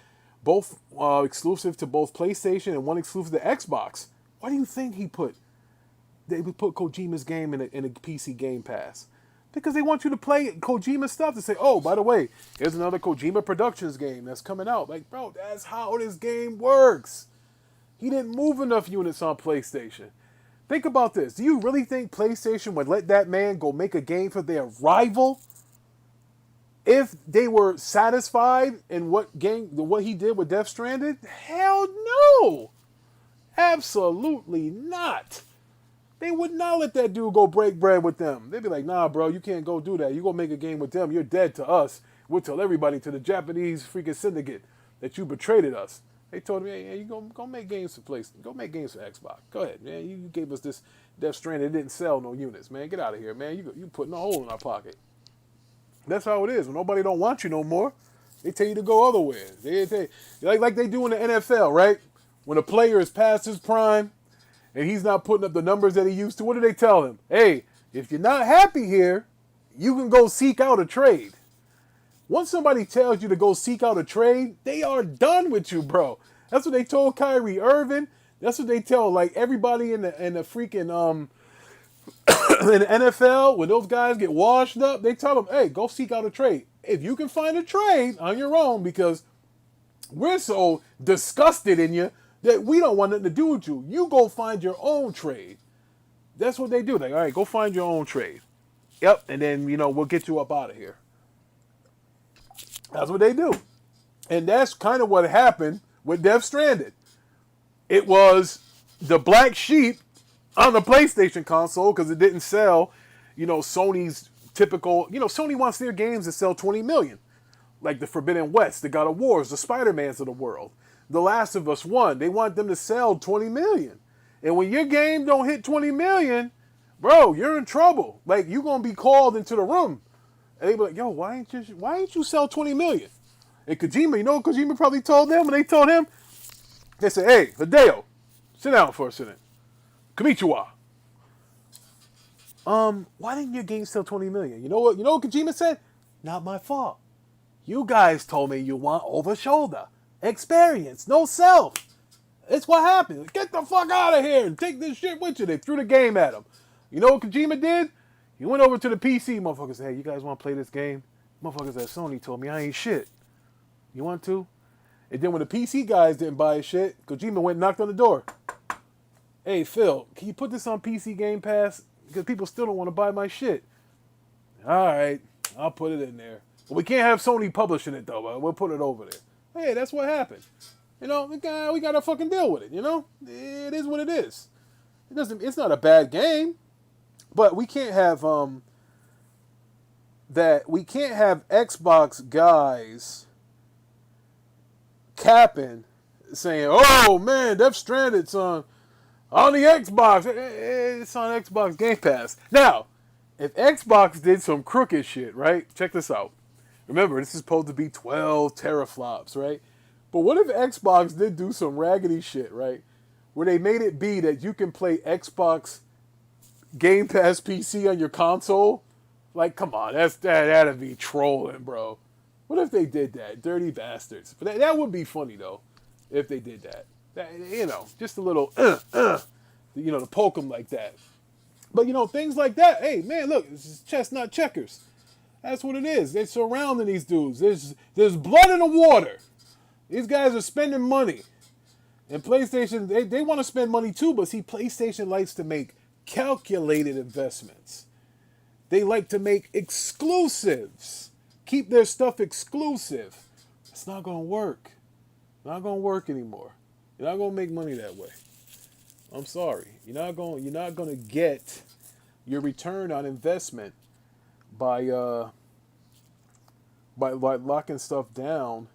both exclusive to both PlayStation and one exclusive to Xbox? Why do you think they would put Kojima's game in a PC Game Pass? Because they want you to play Kojima stuff to say, oh, by the way, here's another Kojima Productions game that's coming out. Like, bro, that's how this game works. He didn't move enough units on PlayStation. Think about this. Do you really think PlayStation would let that man go make a game for their rival if they were satisfied in what he did with Death Stranded? Hell no. Absolutely not. They would not let that dude go break bread with them. They'd be like, nah, bro, you can't go do that. You go make a game with them. You're dead to us. We'll tell everybody, to the Japanese freaking syndicate, that you betrayed us. They told me, hey, you go make games for PlayStation. Go make games for Xbox. Go ahead, man. You gave us this Death Stranding. It didn't sell no units, man. Get out of here, man. You putting a hole in our pocket. That's how it is. When nobody don't want you no more, they tell you to go other ways. Like they do in the NFL, right? When a player is past his prime and he's not putting up the numbers that he used to, what do they tell him? Hey, if you're not happy here, you can go seek out a trade. Once somebody tells you to go seek out a trade, they are done with you, bro. That's what they told Kyrie Irving. That's what they tell like everybody in the freaking in the NFL. When those guys get washed up, they tell them, "Hey, go seek out a trade. If you can find a trade on your own, because we're so disgusted in you that we don't want nothing to do with you. You go find your own trade." That's what they do. Like, all right, go find your own trade. Yep, and then we'll get you up out of here. That's what they do. And that's kind of what happened with Death Stranded. It was the black sheep on the PlayStation console because it didn't sell, Sony's typical, Sony wants their games to sell 20 million. Like the Forbidden West, the God of Wars, the Spider-Mans of the world. The Last of Us 1, they want them to sell 20 million. And when your game don't hit 20 million, bro, you're in trouble. Like, you're going to be called into the room. And they be like, yo, why ain't you sell 20 million? And Kojima, you know what Kojima probably told them when they told him? They said, hey, Hideo, sit down for a second. Konnichiwa. Why didn't your game sell 20 million? You know what Kojima said? Not my fault. You guys told me you want over shoulder. Experience, no self. It's what happened. Get the fuck out of here and take this shit with you. They threw the game at him. You know what Kojima did? He went over to the PC motherfuckers and said, hey, you guys want to play this game? Motherfuckers at Sony told me I ain't shit. You want to? And then when the PC guys didn't buy his shit, Kojima went and knocked on the door. Hey, Phil, can you put this on PC Game Pass? Because people still don't want to buy my shit. All right, I'll put it in there. But we can't have Sony publishing it, though. We'll put it over there. Hey, that's what happened. We got to fucking deal with it, It is what it is. It's not a bad game. But we can't have Xbox guys capping, saying, "Oh man, Death Stranded's on the Xbox. It's on Xbox Game Pass." Now, if Xbox did some crooked shit, right? Check this out. Remember, this is supposed to be 12 teraflops, right? But what if Xbox did do some raggedy shit, right? Where they made it be that you can play Xbox Game Pass PC on your console? Like, come on, that'd be trolling, bro. What if they did that? Dirty bastards. But that would be funny, though, if they did that. Just a little, to poke them like that. But, things like that. Hey, man, look, this is chestnut checkers. That's what it is. They're surrounding these dudes. There's blood in the water. These guys are spending money. And PlayStation, they want to spend money too, but see, PlayStation likes to make calculated investments. They like to make exclusives. Keep their stuff exclusive. It's not going to work. Not going to work anymore. You're not going to make money that way. I'm sorry. You're not going to get your return on investment by locking stuff down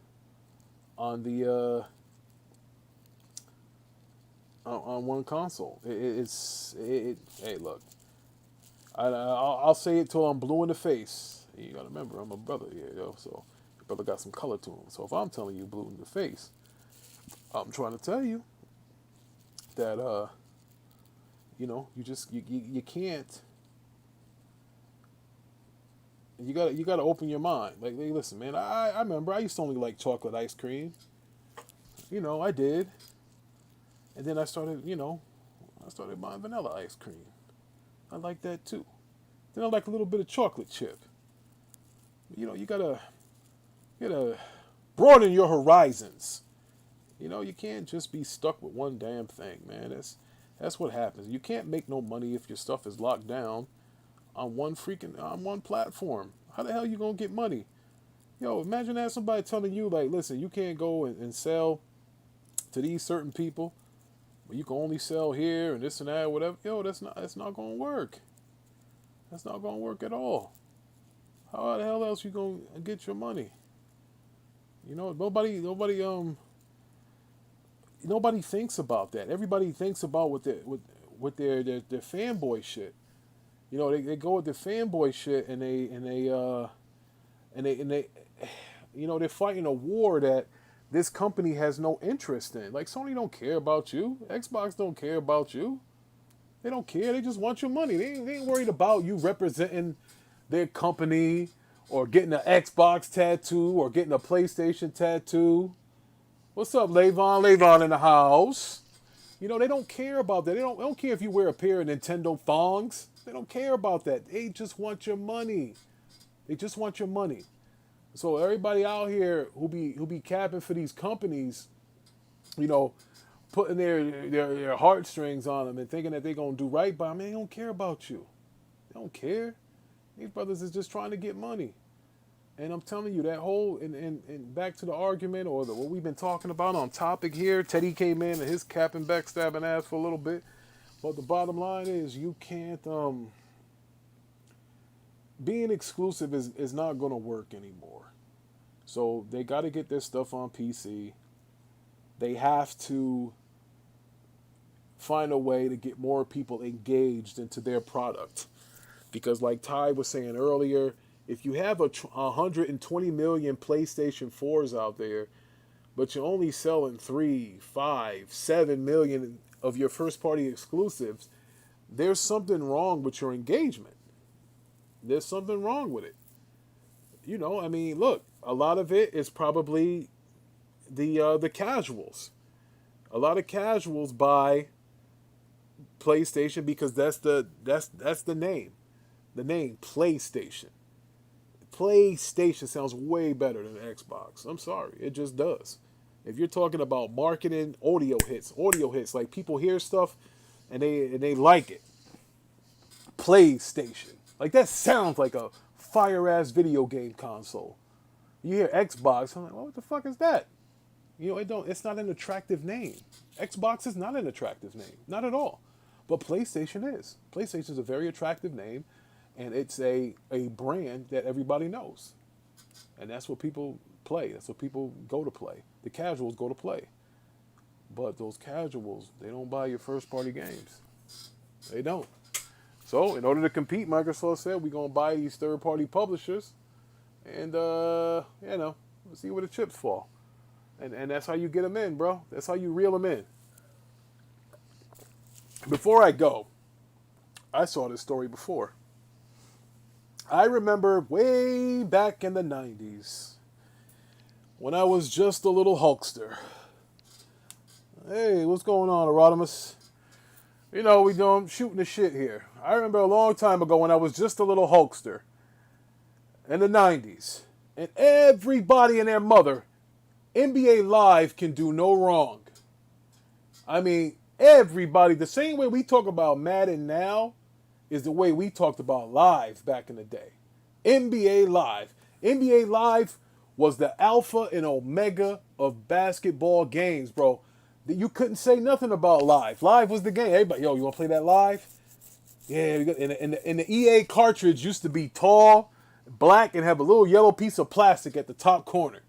on the on one console. Hey, look, I'll say it till I'm blue in the face. You gotta remember, I'm a brother here, so your brother got some color to him. So if I'm telling you blue in the face, I'm trying to tell you that you can't. You gotta open your mind. Like, hey, listen, man. I remember I used to only like chocolate ice cream. I did. And then I started buying vanilla ice cream. I like that too. Then I like a little bit of chocolate chip. You gotta broaden your horizons. You can't just be stuck with one damn thing, man. That's what happens. You can't make no money if your stuff is locked down on one platform. How the hell you gonna get money? Imagine that somebody telling you, like, listen, you can't go and sell to these certain people. But you can only sell here and this and that, whatever. Yo, that's not gonna work. That's not gonna work at all. How the hell else you gonna get your money? You know, nobody thinks about that. Everybody thinks about with their fanboy shit. You know, they go with the fanboy shit and they you know, they're fighting a war that this company has no interest in. Like Sony don't care about you. Xbox don't care about you. They don't care. They just want your money. They ain't worried about you representing their company or getting an Xbox tattoo or getting a PlayStation tattoo. What's up, Levon? Levon in the house. You know, they don't care about that. They don't care if you wear a pair of Nintendo thongs. They don't care about that. They just want your money. They just want your money. So everybody out here who be capping for these companies, you know, putting their heartstrings on them and thinking that they're gonna do right by them, they don't care about you. They don't care. These brothers is just trying to get money. And I'm telling you, that whole, and back to the argument or what we've been talking about on topic here, Teddy came in and his cap and backstabbing ass for a little bit. But the bottom line is you can't, being exclusive is not going to work anymore. So they got to get their stuff on PC. They have to find a way to get more people engaged into their product. Because like Ty was saying earlier, if you have 120 million PlayStation 4s out there, but you're only selling 3, 5, 7 million of your first party exclusives, there's something wrong with your engagement. There's something wrong with it. You know, I mean, look, a lot of it is probably the casuals. A lot of casuals buy PlayStation because that's the name. The name PlayStation. PlayStation sounds way better than Xbox. I'm sorry, it just does. If you're talking about marketing, audio hits, like people hear stuff and they like it. PlayStation, like that sounds like a fire ass video game console. You hear Xbox, I'm like, well, what the fuck is that? You know, it's not an attractive name. Xbox is not an attractive name, not at all. But PlayStation is. PlayStation is a very attractive name. And it's a brand that everybody knows. And that's what people play. That's what people go to play. The casuals go to play. But those casuals, they don't buy your first party games. They don't. So in order to compete, Microsoft said we're going to buy these third party publishers. And, you know, we'll see where the chips fall. And that's how you get them in, bro. That's how you reel them in. Before I go, I saw this story before. I remember way back in the 90s when I was just a little Hulkster. Hey, what's going on, Erodimus? You know, I'm shooting the shit here. I remember a long time ago when I was just a little Hulkster in the 90s. And everybody and their mother, NBA Live can do no wrong. I mean, everybody, the same way we talk about Madden now, is the way we talked about Live back in the day. NBA Live. NBA Live was the alpha and omega of basketball games, bro. You couldn't say nothing about Live. Live was the game. Everybody, yo, you want to play that Live? Yeah, and the EA cartridge used to be tall, black, and have a little yellow piece of plastic at the top corner.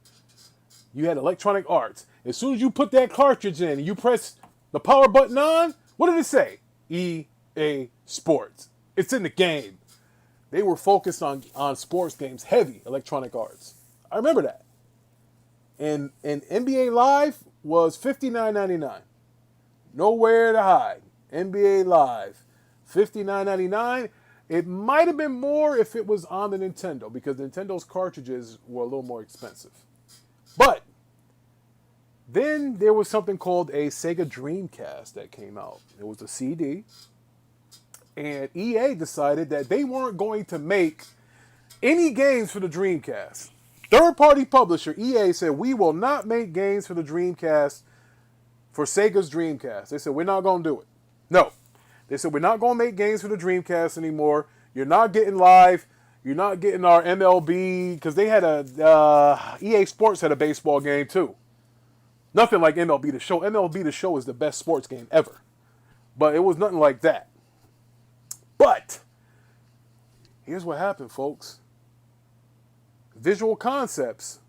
You had Electronic Arts. As soon as you put that cartridge in and you press the power button on, what did it say? EA Sports. It's in the game. They were focused on sports games, heavy, Electronic Arts. I remember that. And NBA Live was $59.99. Nowhere to hide. NBA Live, $59.99. It might have been more if it was on the Nintendo, because Nintendo's cartridges were a little more expensive. But then there was something called a Sega Dreamcast that came out. It was a CD. And EA decided that they weren't going to make any games for the Dreamcast. Third-party publisher EA said, we will not make games for the Dreamcast, for Sega's Dreamcast. They said, we're not going to do it. No. They said, we're not going to make games for the Dreamcast anymore. You're not getting Live. You're not getting our MLB, because they had EA Sports had a baseball game too. Nothing like MLB The Show. MLB The Show is the best sports game ever. But it was nothing like that. But here's what happened, folks. Visual Concepts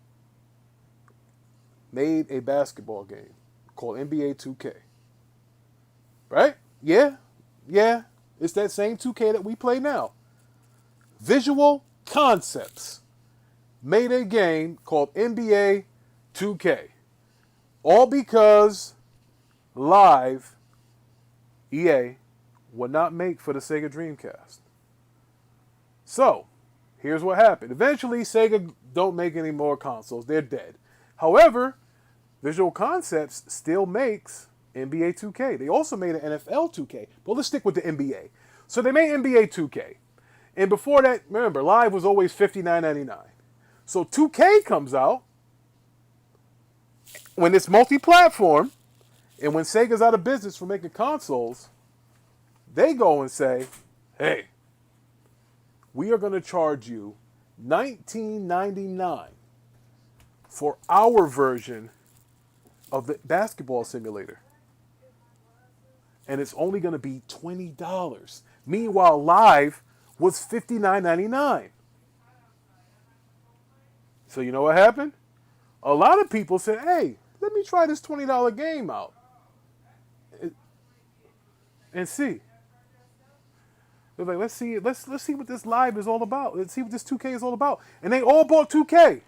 made a basketball game called NBA 2K. Right? Yeah. It's that same 2K that we play now. Visual Concepts made a game called NBA 2K. All because Live, EA, would not make for the Sega Dreamcast. So, here's what happened. Eventually, Sega don't make any more consoles. They're dead. However, Visual Concepts still makes NBA 2K. They also made an NFL 2K. But let's stick with the NBA. So they made NBA 2K. And before that, remember, Live was always $59.99. So 2K comes out when it's multi-platform, and when Sega's out of business for making consoles, they go and say, hey, we are going to charge you $19.99 for our version of the basketball simulator. And it's only going to be $20. Meanwhile, Live was $59.99. So you know what happened? A lot of people said, hey, let me try this $20 game out and see. They're like, let's see what this Live is all about. Let's see what this 2K is all about. And they all bought 2K.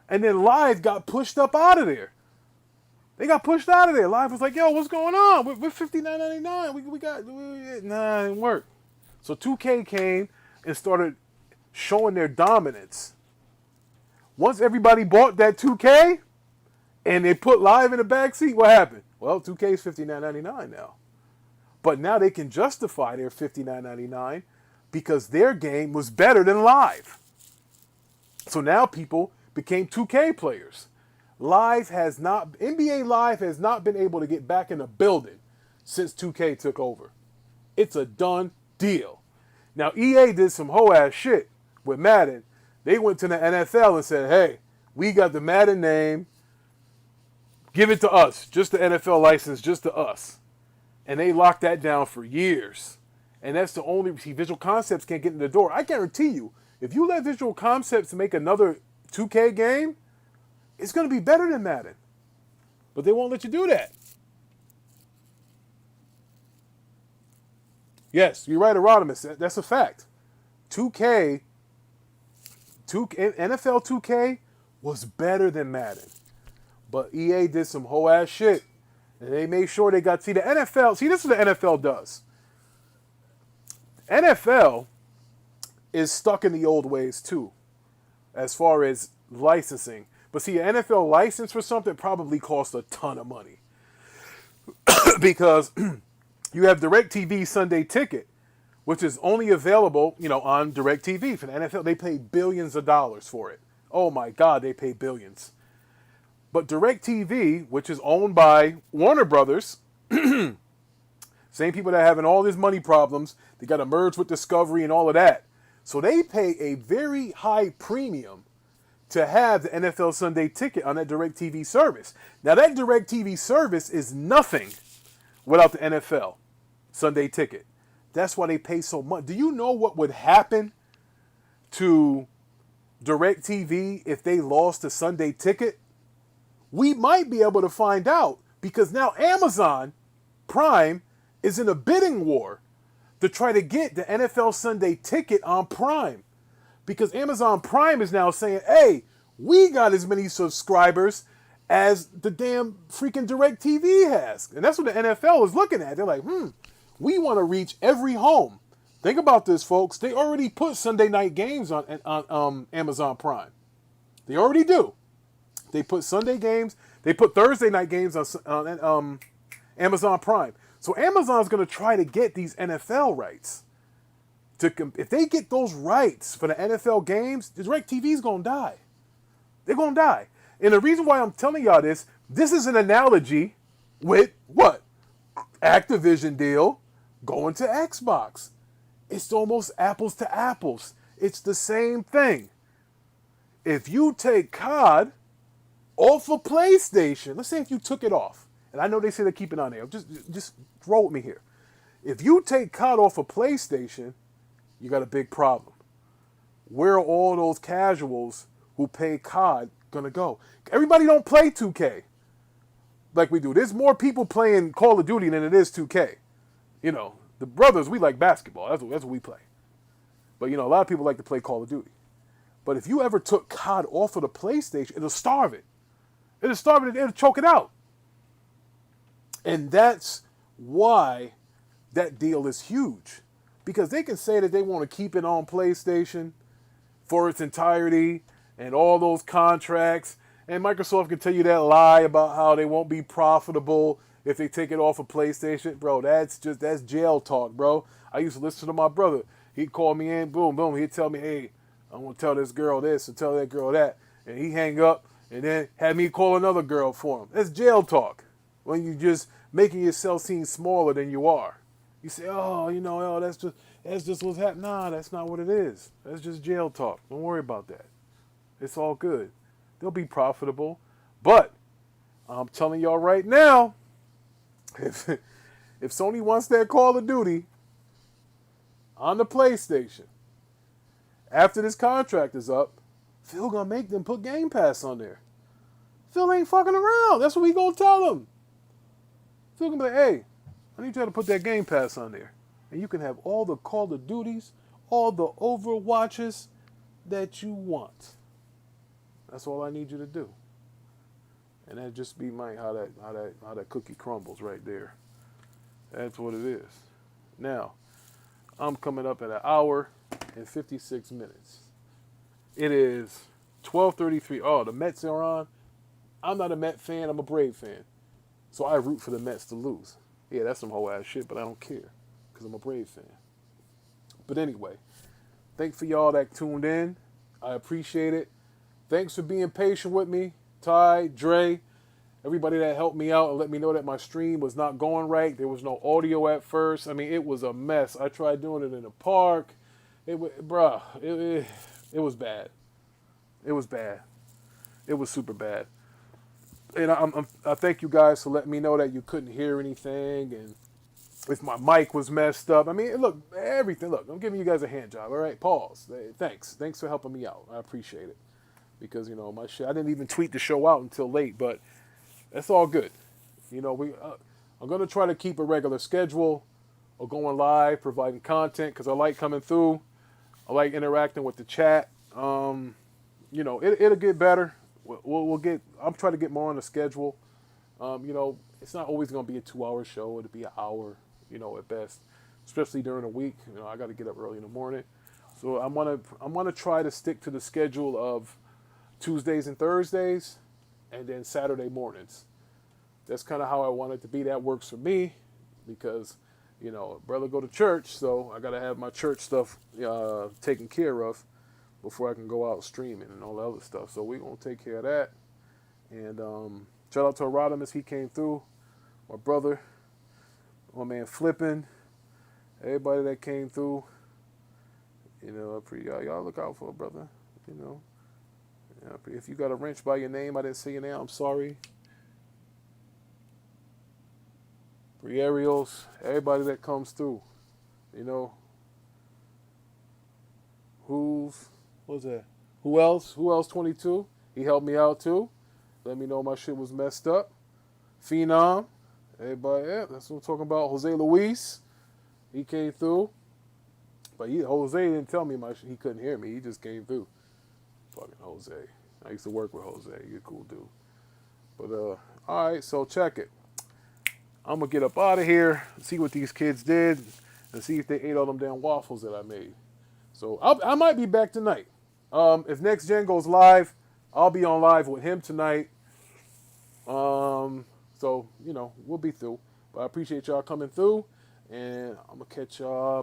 And then Live got pushed up out of there. They got pushed out of there. Live was like, yo, what's going on? We're $59.99. We got, nah, it didn't work. So 2K came and started showing their dominance. Once everybody bought that 2K and they put Live in the backseat, what happened? Well, 2K is $59.99 now. But now they can justify their $59.99 because their game was better than Live. So now people became 2K players. NBA Live has not been able to get back in the building since 2K took over. It's a done deal. Now EA did some hoe ass shit with Madden. They went to the NFL and said, hey, we got the Madden name. Give it to us. Just the NFL license, just to us. And they locked that down for years. And that's the only reason Visual Concepts can't get in the door. I guarantee you, if you let Visual Concepts make another 2K game, it's going to be better than Madden. But they won't let you do that. Yes, you're right, Erodimus. That's a fact. NFL 2K was better than Madden. But EA did some whole ass shit. And they made sure they got, the NFL, this is what the NFL does. NFL is stuck in the old ways too, as far as licensing. But see, an NFL license for something probably costs a ton of money. Because you have DirecTV Sunday Ticket, which is only available, on DirecTV. For the NFL, they pay billions of dollars for it. Oh my God, they pay billions. But DirecTV, which is owned by Warner Brothers, same people that are having all these money problems, they got to merge with Discovery and all of that. So they pay a very high premium to have the NFL Sunday Ticket on that DirecTV service. Now that DirecTV service is nothing without the NFL Sunday Ticket. That's why they pay so much. Do you know what would happen to DirecTV if they lost the Sunday Ticket? We might be able to find out because now Amazon Prime is in a bidding war to try to get the NFL Sunday Ticket on Prime. Because Amazon Prime is now saying, hey, we got as many subscribers as the damn freaking DirecTV has. And that's what the NFL is looking at. They're like, we want to reach every home. Think about this, folks. They already put Sunday night games on Amazon Prime. They already do. They put Sunday games. They put Thursday night games on Amazon Prime. So Amazon's going to try to get these NFL rights. If they get those rights for the NFL games, the DirecTV's going to die. They're going to die. And the reason why I'm telling y'all this is an analogy with what? Activision deal going to Xbox. It's almost apples to apples. It's the same thing. If you take COD off of PlayStation, let's say if you took it off, and I know they say they keep it on there, just roll with me here. If you take COD off of PlayStation, you got a big problem. Where are all those casuals who pay COD gonna go? Everybody don't play 2K like we do. There's more people playing Call of Duty than it is 2K. You know, the brothers, we like basketball. That's what we play. But, you know, a lot of people like to play Call of Duty. But if you ever took COD off of the PlayStation, it'll starve it. It'll starve it. It'll choke it out. And that's why that deal is huge. Because they can say that they want to keep it on PlayStation for its entirety and all those contracts. And Microsoft can tell you that lie about how they won't be profitable if they take it off of PlayStation. Bro, that's jail talk, bro. I used to listen to my brother. He'd call me in, boom, boom. He'd tell me, hey, I'm going to tell this girl this and tell that girl that. And he'd hang up and then have me call another girl for him. That's jail talk. When you just making yourself seem smaller than you are. You say, oh, you know, oh, that's just what's happening. Nah, that's not what it is. That's just jail talk. Don't worry about that. It's all good. They'll be profitable. But I'm telling y'all right now, if Sony wants that Call of Duty on the PlayStation, after this contract is up, Phil gonna make them put Game Pass on there. Phil ain't fucking around. That's what we gonna tell him. Phil gonna be like, hey, I need you to put that Game Pass on there. And you can have all the Call of Duties, all the Overwatches that you want. That's all I need you to do. And that just be how that cookie crumbles right there. That's what it is. Now, I'm coming up at 1 hour and 56 minutes. It is 12:33. Oh, the Mets are on. I'm not a Met fan. I'm a Brave fan. So I root for the Mets to lose. Yeah, that's some whole ass shit, but I don't care because I'm a Brave fan. But anyway, thanks for y'all that tuned in. I appreciate it. Thanks for being patient with me. Ty, Dre, everybody that helped me out and let me know that my stream was not going right. There was no audio at first. I mean, it was a mess. I tried doing it in the park. It was bad. It was bad. It was super bad. And I thank you guys for letting me know that you couldn't hear anything and if my mic was messed up. I mean, look, everything. Look, I'm giving you guys a hand job. All right, pause. Thanks for helping me out. I appreciate it. Because, you know, my shit, I didn't even tweet the show out until late, but that's all good. You know, I'm going to try to keep a regular schedule of going live, providing content, because I like coming through. I like interacting with the chat. You know, it'll get better. I'm trying to get more on the schedule. You know, it's not always going to be a 2-hour show. It'll be an hour, you know, at best, especially during the week. You know, I got to get up early in the morning. So I'm going to try to stick to the schedule of Tuesdays and Thursdays, and then Saturday mornings. That's kind of how I want it to be. That works for me because, you know, brother go to church, so I got to have my church stuff taken care of before I can go out streaming and all the other stuff. So we're going to take care of that. And shout out to Erodimus. He came through. My brother, my man Flippin', everybody that came through. You know, y'all look out for a brother, you know. If you got a wrench by your name, I didn't say your name, I'm sorry. Ariels, everybody that comes through, you know. What's that? Who else? 22? He helped me out too. Let me know my shit was messed up. Phenom, everybody, yeah, that's what I'm talking about. Jose Luis, he came through. But Jose didn't tell me he couldn't hear me. He just came through. Fucking Jose. I used to work with Jose. You're a cool dude. But, all right, so check it. I'm going to get up out of here, see what these kids did, and see if they ate all them damn waffles that I made. So I might be back tonight. If Next Gen goes live, I'll be on live with him tonight. So, you know, we'll be through. But I appreciate y'all coming through, and I'm going to catch y'all